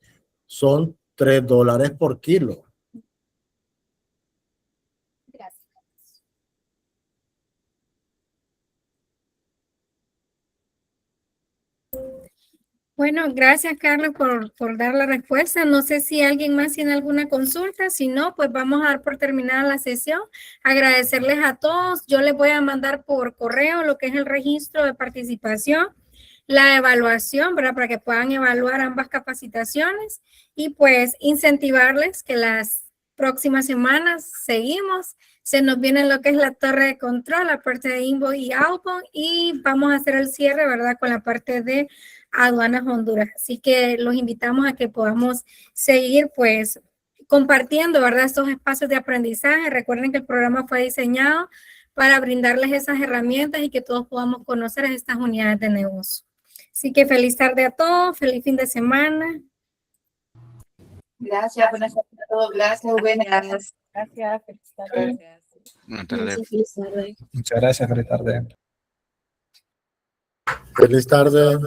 son $3 por kilo. Gracias. Bueno, gracias Carlos por dar la respuesta. No sé si alguien más tiene alguna consulta. Si no, pues vamos a dar por terminada la sesión. Agradecerles a todos. Yo les voy a mandar por correo lo que es el registro de participación, la evaluación, ¿verdad? Para que puedan evaluar ambas capacitaciones y pues incentivarles que las próximas semanas seguimos. Se nos viene lo que es la torre de control, la parte de inbound y outbound, y vamos a hacer el cierre, ¿verdad? Con la parte de Aduanas Honduras. Así que los invitamos a que podamos seguir, pues, compartiendo, ¿verdad? Estos espacios de aprendizaje. Recuerden que el programa fue diseñado para brindarles esas herramientas y que todos podamos conocer estas unidades de negocio. Así que feliz tarde a todos, feliz fin de semana. Gracias, buenas tardes a todos. Gracias, Rubén. Gracias. Gracias, feliz tarde. Buenas tardes. Muchas gracias, feliz tarde. Feliz tarde.